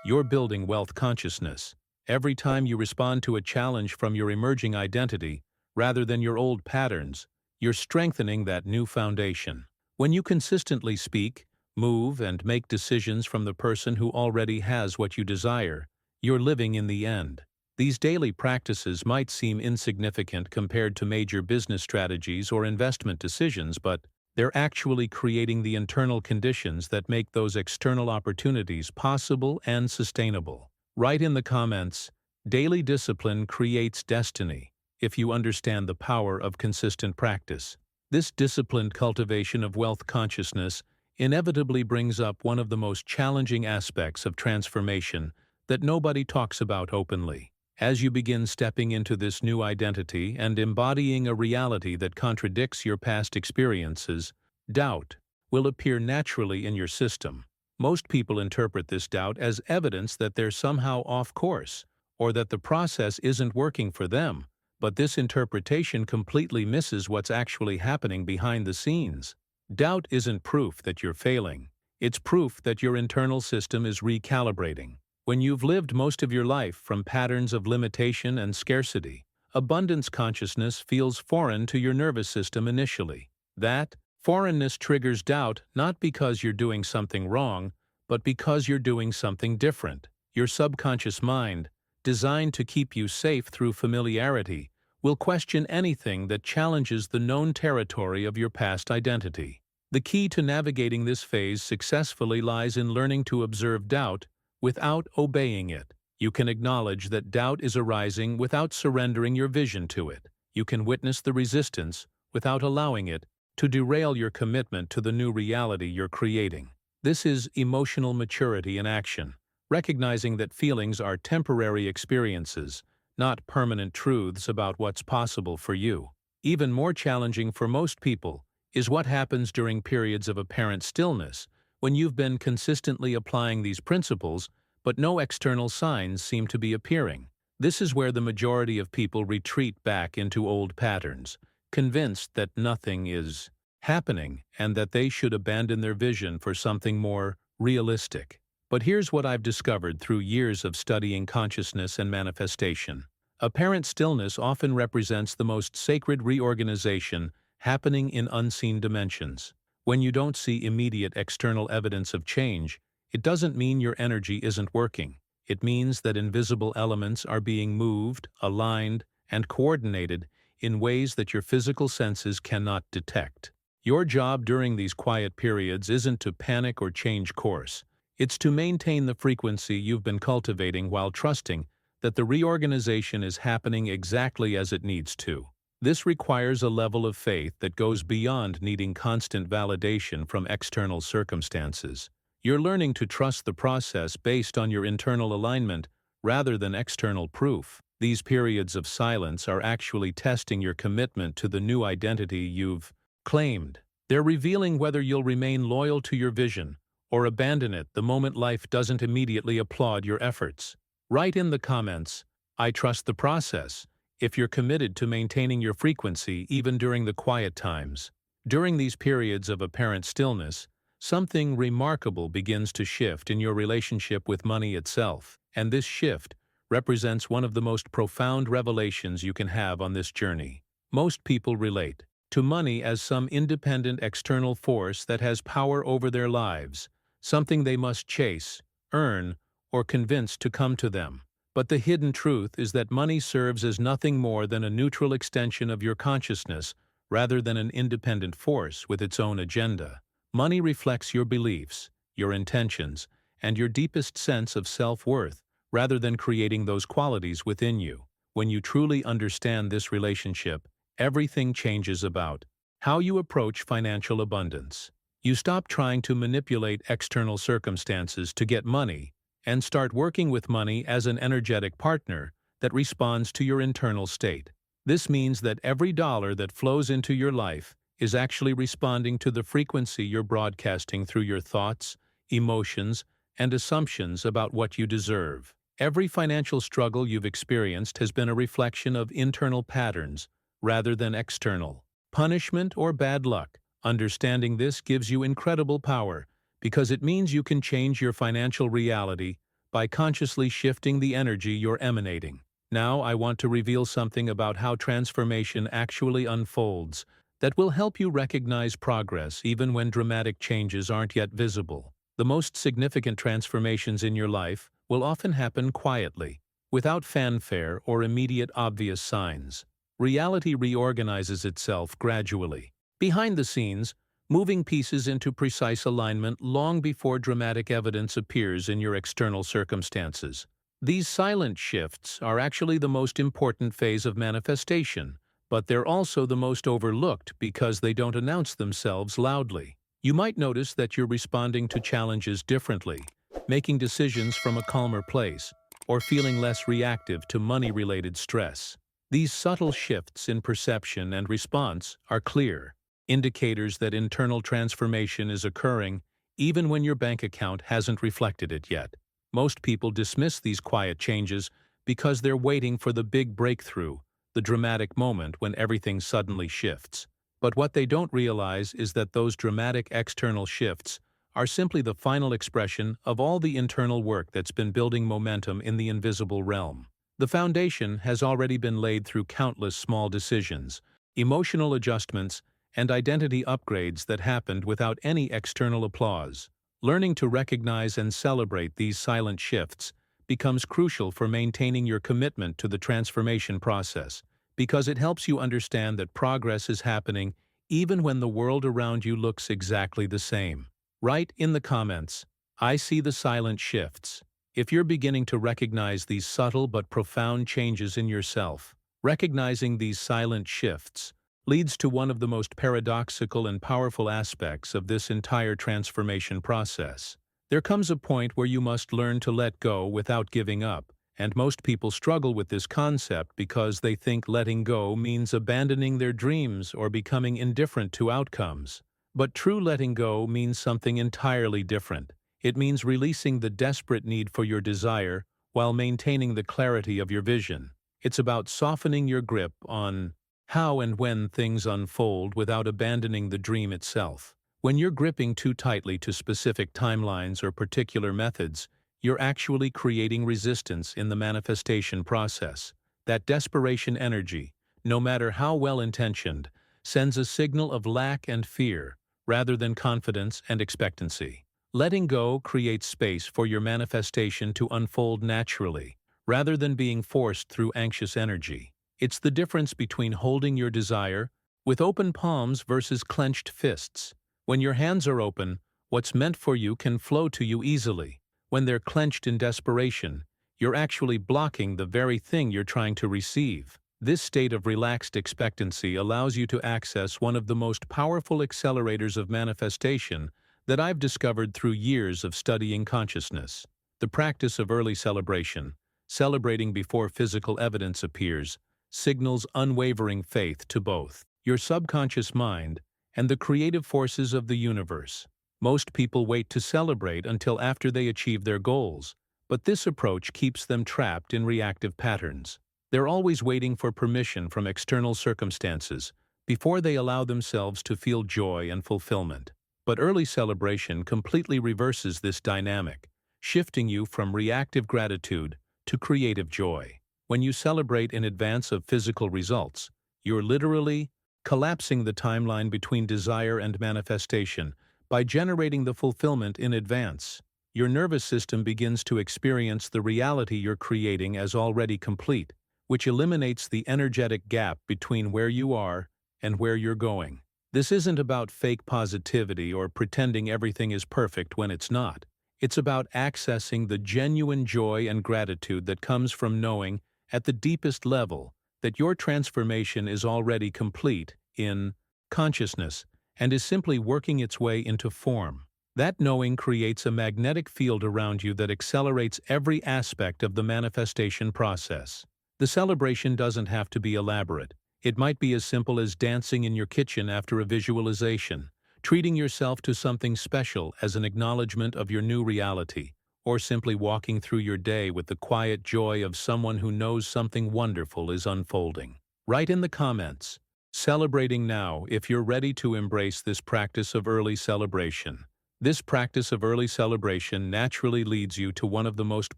A: you're building wealth consciousness. Every time you respond to a challenge from your emerging identity rather than your old patterns, you're strengthening that new foundation. When you consistently speak, move, and make decisions from the person who already has what you desire, you're living in the end. These daily practices might seem insignificant compared to major business strategies or investment decisions, but they're actually creating the internal conditions that make those external opportunities possible and sustainable. Write in the comments, "Daily discipline creates destiny," if you understand the power of consistent practice. This disciplined cultivation of wealth consciousness inevitably brings up one of the most challenging aspects of transformation that nobody talks about openly. As you begin stepping into this new identity and embodying a reality that contradicts your past experiences, doubt will appear naturally in your system. Most people interpret this doubt as evidence that they're somehow off course, or that the process isn't working for them, but this interpretation completely misses what's actually happening behind the scenes. Doubt isn't proof that you're failing. It's proof that your internal system is recalibrating. When you've lived most of your life from patterns of limitation and scarcity, abundance consciousness feels foreign to your nervous system initially. That foreignness triggers doubt not because you're doing something wrong, but because you're doing something different. Your subconscious mind, designed to keep you safe through familiarity, will question anything that challenges the known territory of your past identity. The key to navigating this phase successfully lies in learning to observe doubt without obeying it. You can acknowledge that doubt is arising without surrendering your vision to it. You can witness the resistance without allowing it to derail your commitment to the new reality you're creating. This is emotional maturity in action, recognizing that feelings are temporary experiences, not permanent truths about what's possible for you. Even more challenging for most people is what happens during periods of apparent stillness, when you've been consistently applying these principles, but no external signs seem to be appearing. This is where the majority of people retreat back into old patterns, convinced that nothing is happening and that they should abandon their vision for something more realistic. But here's what I've discovered through years of studying consciousness and manifestation. Apparent stillness often represents the most sacred reorganization happening in unseen dimensions. When you don't see immediate external evidence of change, it doesn't mean your energy isn't working. It means that invisible elements are being moved, aligned, and coordinated in ways that your physical senses cannot detect. Your job during these quiet periods isn't to panic or change course. It's to maintain the frequency you've been cultivating while trusting that the reorganization is happening exactly as it needs to. This requires a level of faith that goes beyond needing constant validation from external circumstances. You're learning to trust the process based on your internal alignment rather than external proof. These periods of silence are actually testing your commitment to the new identity you've claimed. They're revealing whether you'll remain loyal to your vision or abandon it the moment life doesn't immediately applaud your efforts. Write in the comments, "I trust the process," if you're committed to maintaining your frequency even during the quiet times. During these periods of apparent stillness, something remarkable begins to shift in your relationship with money itself, and this shift represents one of the most profound revelations you can have on this journey. Most people relate to money as some independent external force that has power over their lives, something they must chase, earn, or convince to come to them. But the hidden truth is that money serves as nothing more than a neutral extension of your consciousness rather than an independent force with its own agenda. Money reflects your beliefs, your intentions, and your deepest sense of self-worth, rather than creating those qualities within you. When you truly understand this relationship, everything changes about how you approach financial abundance. You stop trying to manipulate external circumstances to get money and start working with money as an energetic partner that responds to your internal state. This means that every dollar that flows into your life is actually responding to the frequency you're broadcasting through your thoughts, emotions, and assumptions about what you deserve. Every financial struggle you've experienced has been a reflection of internal patterns rather than external punishment or bad luck. Understanding this gives you incredible power because it means you can change your financial reality by consciously shifting the energy you're emanating. Now I want to reveal something about how transformation actually unfolds that will help you recognize progress even when dramatic changes aren't yet visible. The most significant transformations in your life will often happen quietly, without fanfare or immediate obvious signs. Reality reorganizes itself gradually, behind the scenes, moving pieces into precise alignment long before dramatic evidence appears in your external circumstances. These silent shifts are actually the most important phase of manifestation, but they're also the most overlooked because they don't announce themselves loudly. You might notice that you're responding to challenges differently, making decisions from a calmer place, or feeling less reactive to money-related stress. These subtle shifts in perception and response are clear indicators that internal transformation is occurring even when your bank account hasn't reflected it yet. Most people dismiss these quiet changes because they're waiting for the big breakthrough, the dramatic moment when everything suddenly shifts. But what they don't realize is that those dramatic external shifts are simply the final expression of all the internal work that's been building momentum in the invisible realm. The foundation has already been laid through countless small decisions, emotional adjustments, and identity upgrades that happened without any external applause. Learning to recognize and celebrate these silent shifts becomes crucial for maintaining your commitment to the transformation process, because it helps you understand that progress is happening even when the world around you looks exactly the same. Write in the comments, "I see the silent shifts." If you're beginning to recognize these subtle but profound changes in yourself, recognizing these silent shifts leads to one of the most paradoxical and powerful aspects of this entire transformation process. There comes a point where you must learn to let go without giving up, and most people struggle with this concept because they think letting go means abandoning their dreams or becoming indifferent to outcomes. But true letting go means something entirely different. It means releasing the desperate need for your desire while maintaining the clarity of your vision. It's about softening your grip on how and when things unfold without abandoning the dream itself. When you're gripping too tightly to specific timelines or particular methods, you're actually creating resistance in the manifestation process. That desperation energy, no matter how well-intentioned, sends a signal of lack and fear, rather than confidence and expectancy. Letting go creates space for your manifestation to unfold naturally, rather than being forced through anxious energy. It's the difference between holding your desire with open palms versus clenched fists. When your hands are open, what's meant for you can flow to you easily. When they're clenched in desperation, you're actually blocking the very thing you're trying to receive. This state of relaxed expectancy allows you to access one of the most powerful accelerators of manifestation that I've discovered through years of studying consciousness. The practice of early celebration, celebrating before physical evidence appears, signals unwavering faith to both your subconscious mind and the creative forces of the universe. Most people wait to celebrate until after they achieve their goals, but this approach keeps them trapped in reactive patterns. They're always waiting for permission from external circumstances before they allow themselves to feel joy and fulfillment. But early celebration completely reverses this dynamic, shifting you from reactive gratitude to creative joy. When you celebrate in advance of physical results, you're literally collapsing the timeline between desire and manifestation by generating the fulfillment in advance. Your nervous system begins to experience the reality you're creating as already complete, which eliminates the energetic gap between where you are and where you're going. This isn't about fake positivity or pretending everything is perfect when it's not. It's about accessing the genuine joy and gratitude that comes from knowing, at the deepest level, that your transformation is already complete in consciousness and is simply working its way into form. That knowing creates a magnetic field around you that accelerates every aspect of the manifestation process. The celebration doesn't have to be elaborate. It might be as simple as dancing in your kitchen after a visualization, treating yourself to something special as an acknowledgement of your new reality, or simply walking through your day with the quiet joy of someone who knows something wonderful is unfolding. Write in the comments, celebrating now, if you're ready to embrace this practice of early celebration. This practice of early celebration naturally leads you to one of the most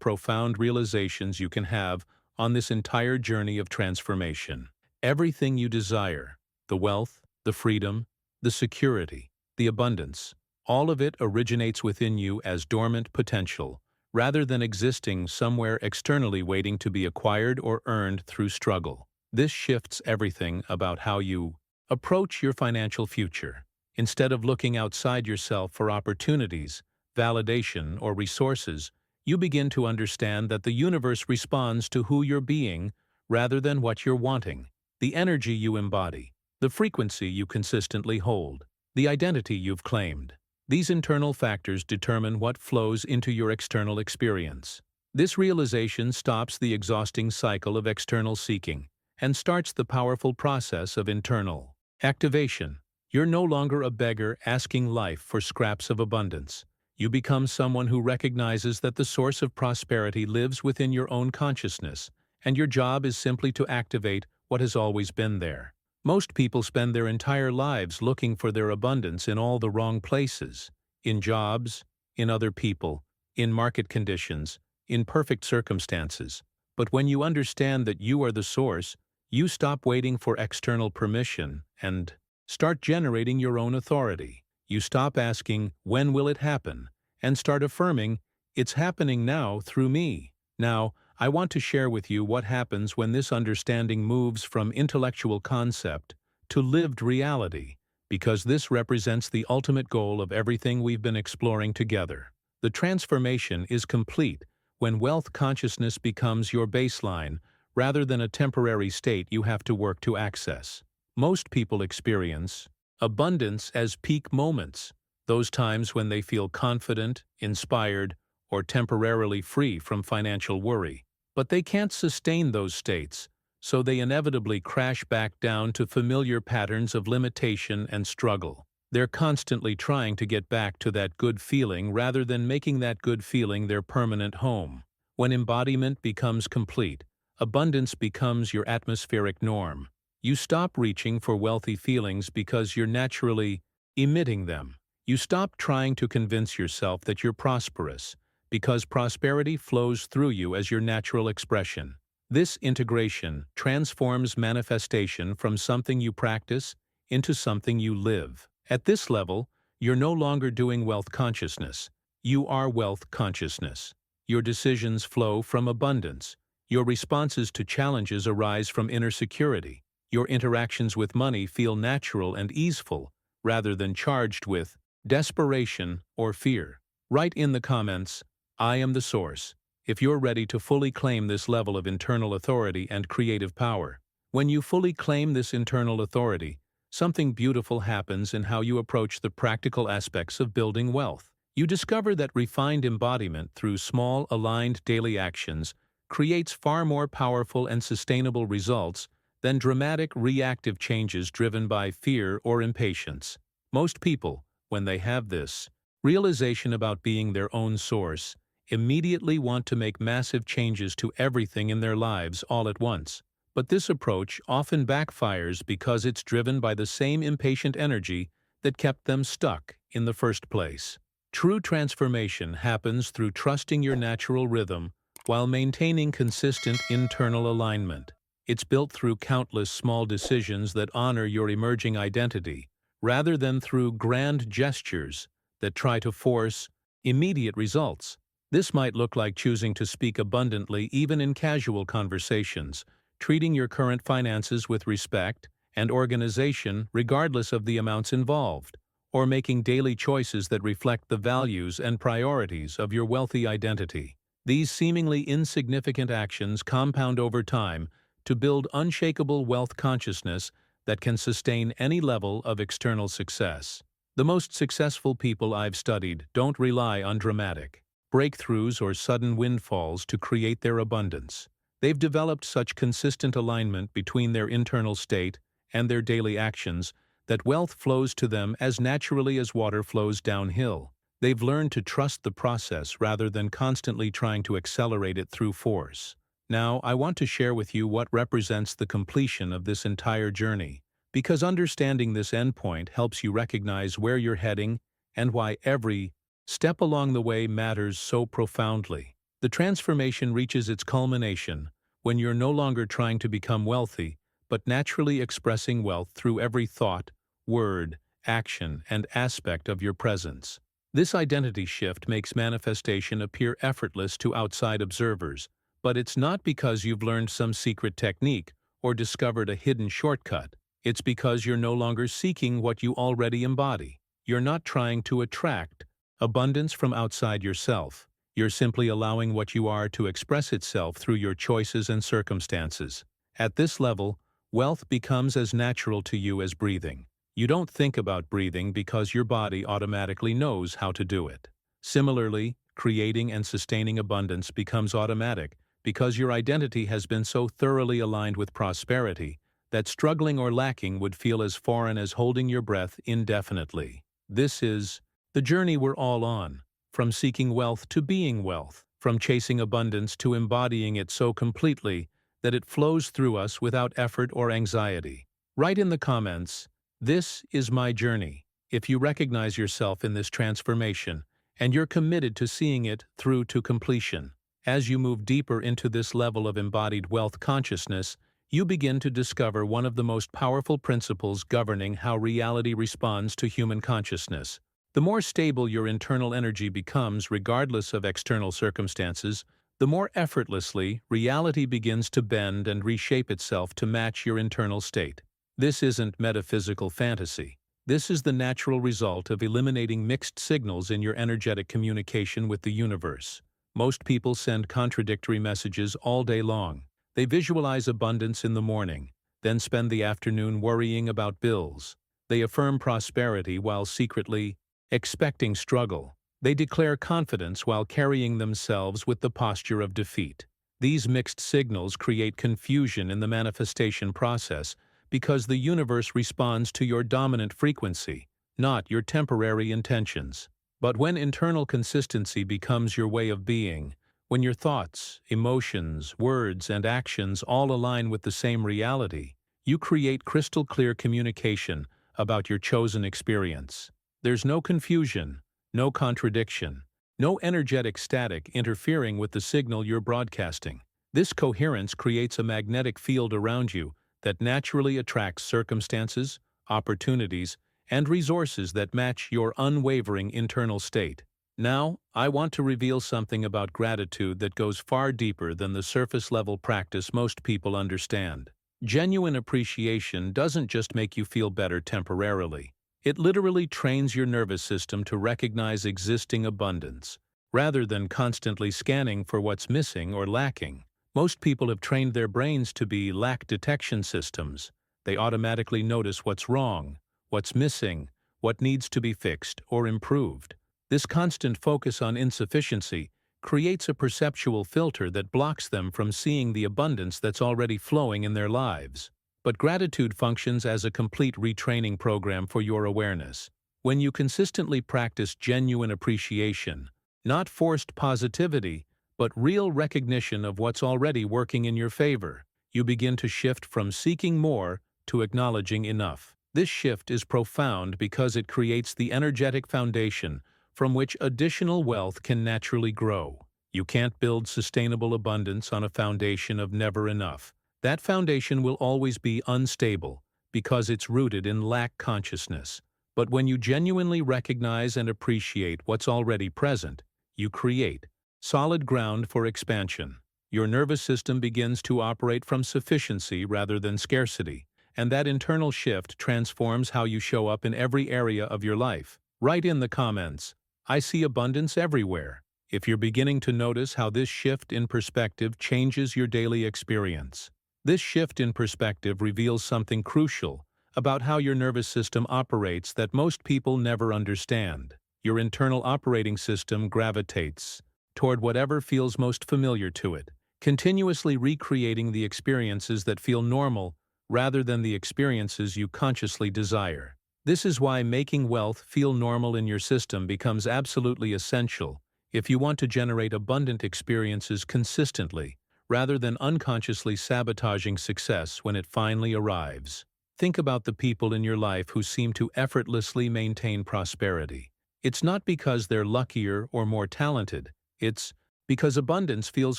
A: profound realizations you can have on this entire journey of transformation. Everything you desire, the wealth, the freedom, the security, the abundance, all of it originates within you as dormant potential, rather than existing somewhere externally waiting to be acquired or earned through struggle. This shifts everything about how you approach your financial future. Instead of looking outside yourself for opportunities, validation, or resources, you begin to understand that the universe responds to who you're being rather than what you're wanting. The energy you embody, the frequency you consistently hold, the identity you've claimed. These internal factors determine what flows into your external experience. This realization stops the exhausting cycle of external seeking and starts the powerful process of internal activation. You're no longer a beggar asking life for scraps of abundance. You become someone who recognizes that the source of prosperity lives within your own consciousness, and your job is simply to activate what has always been there. Most people spend their entire lives looking for their abundance in all the wrong places, in jobs, in other people, in market conditions, in perfect circumstances. But when you understand that you are the source, you stop waiting for external permission and start generating your own authority. You stop asking, "When will it happen?" and start affirming, "It's happening now through me." Now, I want to share with you what happens when this understanding moves from intellectual concept to lived reality, because this represents the ultimate goal of everything we've been exploring together. The transformation is complete when wealth consciousness becomes your baseline rather than a temporary state you have to work to access. Most people experience abundance as peak moments, those times when they feel confident, inspired, or temporarily free from financial worry. But they can't sustain those states, so they inevitably crash back down to familiar patterns of limitation and struggle. They're constantly trying to get back to that good feeling rather than making that good feeling their permanent home. When embodiment becomes complete, abundance becomes your atmospheric norm. You stop reaching for wealthy feelings because you're naturally emitting them. You stop trying to convince yourself that you're prosperous, because prosperity flows through you as your natural expression. This integration transforms manifestation from something you practice into something you live. At this level, you're no longer doing wealth consciousness. You are wealth consciousness. Your decisions flow from abundance. Your responses to challenges arise from inner security. Your interactions with money feel natural and easeful, rather than charged with desperation or fear. Write in the comments, "I am the source," if you're ready to fully claim this level of internal authority and creative power. When you fully claim this internal authority, something beautiful happens in how you approach the practical aspects of building wealth. You discover that refined embodiment through small, aligned daily actions creates far more powerful and sustainable results than dramatic, reactive changes driven by fear or impatience. Most people, when they have this realization about being their own source, immediately want to make massive changes to everything in their lives all at once. But this approach often backfires because it's driven by the same impatient energy that kept them stuck in the first place. True transformation happens through trusting your natural rhythm while maintaining consistent internal alignment. It's built through countless small decisions that honor your emerging identity, rather than through grand gestures that try to force immediate results. This might look like choosing to speak abundantly even in casual conversations, treating your current finances with respect and organization regardless of the amounts involved, or making daily choices that reflect the values and priorities of your wealthy identity. These seemingly insignificant actions compound over time to build unshakable wealth consciousness that can sustain any level of external success. The most successful people I've studied don't rely on dramatic breakthroughs or sudden windfalls to create their abundance. They've developed such consistent alignment between their internal state and their daily actions that wealth flows to them as naturally as water flows downhill. They've learned to trust the process rather than constantly trying to accelerate it through force. Now, I want to share with you what represents the completion of this entire journey, because understanding this endpoint helps you recognize where you're heading and why every step along the way matters so profoundly. The transformation reaches its culmination when you're no longer trying to become wealthy, but naturally expressing wealth through every thought, word, action, and aspect of your presence. This identity shift makes manifestation appear effortless to outside observers, but it's not because you've learned some secret technique or discovered a hidden shortcut. It's because you're no longer seeking what you already embody. You're not trying to attract abundance from outside yourself. You're simply allowing what you are to express itself through your choices and circumstances. At this level, wealth becomes as natural to you as breathing. You don't think about breathing because your body automatically knows how to do it. Similarly, creating and sustaining abundance becomes automatic because your identity has been so thoroughly aligned with prosperity that struggling or lacking would feel as foreign as holding your breath indefinitely. This is the journey we're all on, from seeking wealth to being wealth, from chasing abundance to embodying it so completely that it flows through us without effort or anxiety. Write in the comments, "This is my journey," if you recognize yourself in this transformation and you're committed to seeing it through to completion. As you move deeper into this level of embodied wealth consciousness, you begin to discover one of the most powerful principles governing how reality responds to human consciousness. The more stable your internal energy becomes regardless of external circumstances, the more effortlessly reality begins to bend and reshape itself to match your internal state. This isn't metaphysical fantasy. This is the natural result of eliminating mixed signals in your energetic communication with the universe. Most people send contradictory messages all day long. They visualize abundance in the morning, then spend the afternoon worrying about bills. They affirm prosperity while secretly expecting struggle. They declare confidence while carrying themselves with the posture of defeat. These mixed signals create confusion in the manifestation process because the universe responds to your dominant frequency, not your temporary intentions. But when internal consistency becomes your way of being, when your thoughts, emotions, words, and actions all align with the same reality, you create crystal clear communication about your chosen experience. There's no confusion, no contradiction, no energetic static interfering with the signal you're broadcasting. This coherence creates a magnetic field around you that naturally attracts circumstances, opportunities, and resources that match your unwavering internal state. Now, I want to reveal something about gratitude that goes far deeper than the surface-level practice most people understand. Genuine appreciation doesn't just make you feel better temporarily. It literally trains your nervous system to recognize existing abundance, rather than constantly scanning for what's missing or lacking. Most people have trained their brains to be lack detection systems. They automatically notice what's wrong, what's missing, what needs to be fixed or improved. This constant focus on insufficiency creates a perceptual filter that blocks them from seeing the abundance that's already flowing in their lives. But gratitude functions as a complete retraining program for your awareness. When you consistently practice genuine appreciation, not forced positivity, but real recognition of what's already working in your favor, you begin to shift from seeking more to acknowledging enough. This shift is profound because it creates the energetic foundation from which additional wealth can naturally grow. You can't build sustainable abundance on a foundation of never enough. That foundation will always be unstable because it's rooted in lack consciousness. But when you genuinely recognize and appreciate what's already present, you create solid ground for expansion. Your nervous system begins to operate from sufficiency rather than scarcity, and that internal shift transforms how you show up in every area of your life. Write in the comments, "I see abundance everywhere," if you're beginning to notice how this shift in perspective changes your daily experience. This shift in perspective reveals something crucial about how your nervous system operates that most people never understand. Your internal operating system gravitates toward whatever feels most familiar to it, continuously recreating the experiences that feel normal rather than the experiences you consciously desire. This is why making wealth feel normal in your system becomes absolutely essential if you want to generate abundant experiences consistently, rather than unconsciously sabotaging success when it finally arrives. Think about the people in your life who seem to effortlessly maintain prosperity. It's not because they're luckier or more talented, it's because abundance feels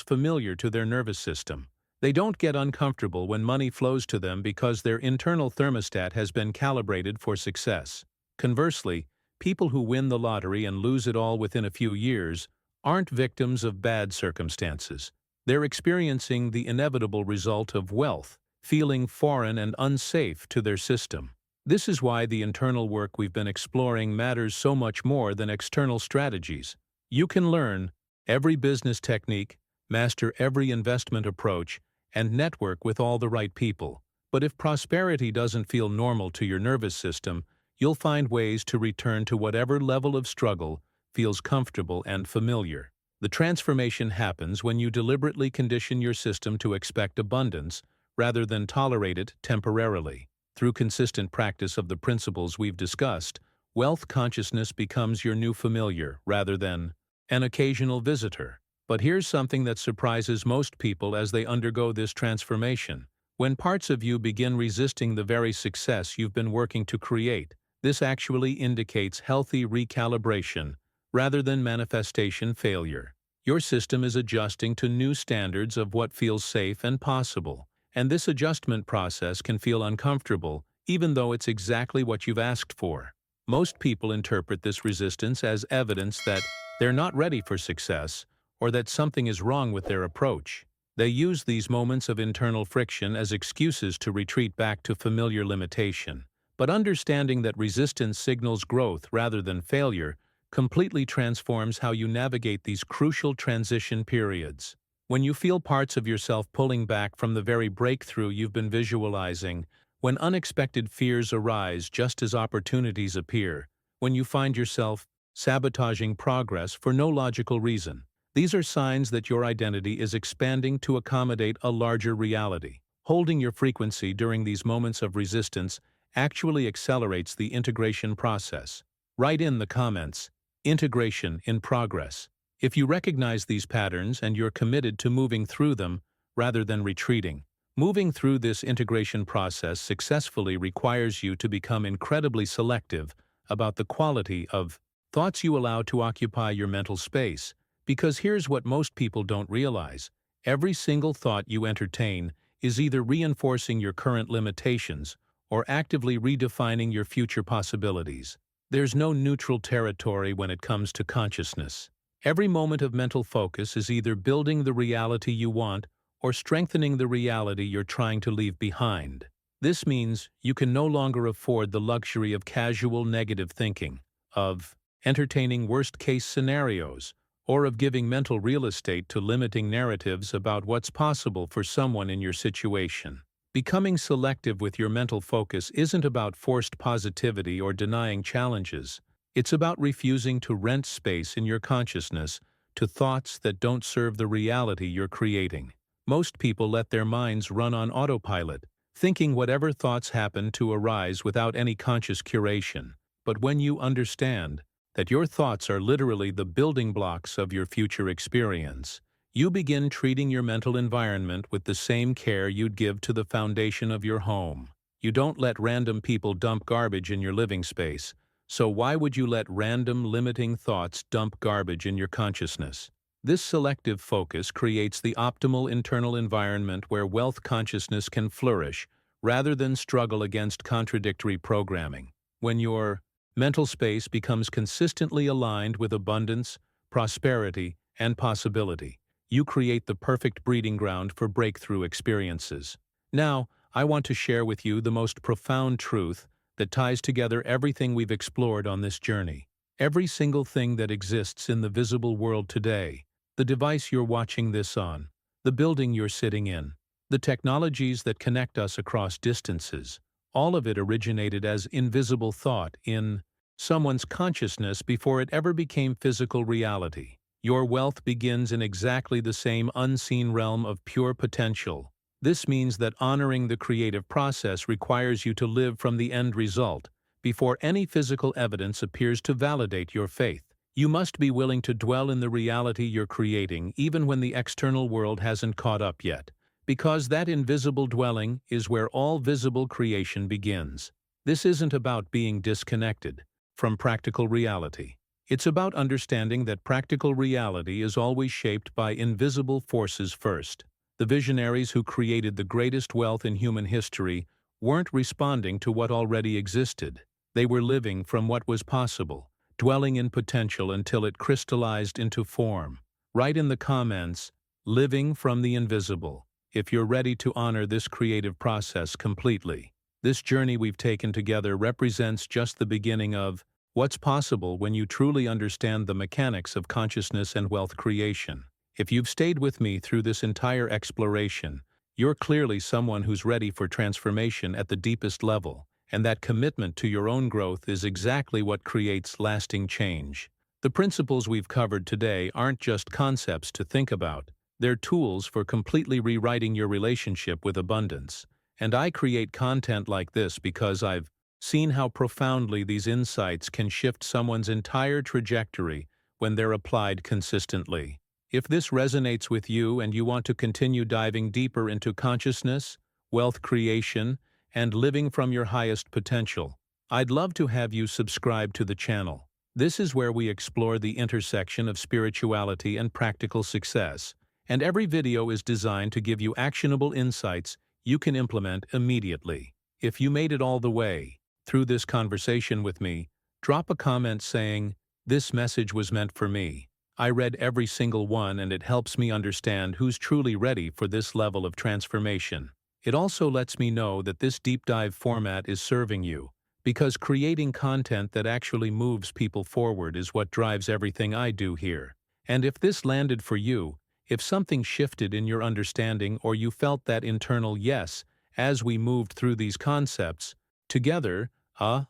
A: familiar to their nervous system. They don't get uncomfortable when money flows to them because their internal thermostat has been calibrated for success. Conversely, people who win the lottery and lose it all within a few years aren't victims of bad circumstances. They're experiencing the inevitable result of wealth, feeling foreign and unsafe to their system. This is why the internal work we've been exploring matters so much more than external strategies. You can learn every business technique, master every investment approach, and network with all the right people. But if prosperity doesn't feel normal to your nervous system, you'll find ways to return to whatever level of struggle feels comfortable and familiar. The transformation happens when you deliberately condition your system to expect abundance rather than tolerate it temporarily. Through consistent practice of the principles we've discussed, wealth consciousness becomes your new familiar rather than an occasional visitor. But here's something that surprises most people as they undergo this transformation. When parts of you begin resisting the very success you've been working to create, this actually indicates healthy recalibration rather than manifestation failure. Your system is adjusting to new standards of what feels safe and possible, and this adjustment process can feel uncomfortable, even though it's exactly what you've asked for. Most people interpret this resistance as evidence that they're not ready for success, or that something is wrong with their approach. They use these moments of internal friction as excuses to retreat back to familiar limitation. But understanding that resistance signals growth rather than failure completely transforms how you navigate these crucial transition periods. When you feel parts of yourself pulling back from the very breakthrough you've been visualizing, when unexpected fears arise just as opportunities appear, when you find yourself sabotaging progress for no logical reason, these are signs that your identity is expanding to accommodate a larger reality. Holding your frequency during these moments of resistance actually accelerates the integration process. Write in the comments, "Integration in progress," if you recognize these patterns and you're committed to moving through them rather than retreating. Moving through this integration process successfully requires you to become incredibly selective about the quality of thoughts you allow to occupy your mental space, because here's what most people don't realize. Every single thought you entertain is either reinforcing your current limitations or actively redefining your future possibilities. There's no neutral territory when it comes to consciousness. Every moment of mental focus is either building the reality you want or strengthening the reality you're trying to leave behind. This means you can no longer afford the luxury of casual negative thinking, of entertaining worst-case scenarios, or of giving mental real estate to limiting narratives about what's possible for someone in your situation. Becoming selective with your mental focus isn't about forced positivity or denying challenges. It's about refusing to rent space in your consciousness to thoughts that don't serve the reality you're creating. Most people let their minds run on autopilot, thinking whatever thoughts happen to arise without any conscious curation. But when you understand that your thoughts are literally the building blocks of your future experience, you begin treating your mental environment with the same care you'd give to the foundation of your home. You don't let random people dump garbage in your living space, so why would you let random limiting thoughts dump garbage in your consciousness? This selective focus creates the optimal internal environment where wealth consciousness can flourish, rather than struggle against contradictory programming. When your mental space becomes consistently aligned with abundance, prosperity, and possibility, you create the perfect breeding ground for breakthrough experiences. Now, I want to share with you the most profound truth that ties together everything we've explored on this journey. Every single thing that exists in the visible world today, the device you're watching this on, the building you're sitting in, the technologies that connect us across distances, all of it originated as invisible thought in someone's consciousness before it ever became physical reality. Your wealth begins in exactly the same unseen realm of pure potential. This means that honoring the creative process requires you to live from the end result, before any physical evidence appears to validate your faith. You must be willing to dwell in the reality you're creating even when the external world hasn't caught up yet, because that invisible dwelling is where all visible creation begins. This isn't about being disconnected from practical reality. It's about understanding that practical reality is always shaped by invisible forces first. The visionaries who created the greatest wealth in human history weren't responding to what already existed. They were living from what was possible, dwelling in potential until it crystallized into form. Write in the comments, living from the invisible, if you're ready to honor this creative process completely. This journey we've taken together represents just the beginning of what's possible when you truly understand the mechanics of consciousness and wealth creation. If you've stayed with me through this entire exploration, you're clearly someone who's ready for transformation at the deepest level, and that commitment to your own growth is exactly what creates lasting change. The principles we've covered today aren't just concepts to think about, they're tools for completely rewriting your relationship with abundance. And I create content like this because I've seen how profoundly these insights can shift someone's entire trajectory when they're applied consistently. If this resonates with you and you want to continue diving deeper into consciousness, wealth creation, and living from your highest potential, I'd love to have you subscribe to the channel. This is where we explore the intersection of spirituality and practical success, and every video is designed to give you actionable insights you can implement immediately. If you made it all the way through this conversation with me, drop a comment saying, "This message was meant for me." I read every single one and it helps me understand who's truly ready for this level of transformation. It also lets me know that this deep dive format is serving you, because creating content that actually moves people forward is what drives everything I do here. And if this landed for you, if something shifted in your understanding or you felt that internal yes as we moved through these concepts, together,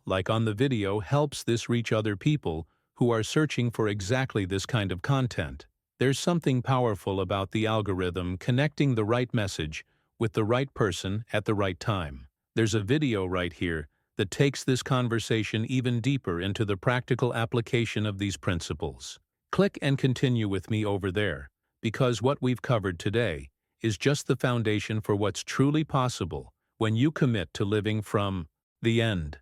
A: like on the video, helps this reach other people who are searching for exactly this kind of content. There's something powerful about the algorithm connecting the right message with the right person at the right time. There's a video right here that takes this conversation even deeper into the practical application of these principles. Click and continue with me over there, because what we've covered today is just the foundation for what's truly possible when you commit to living from the end.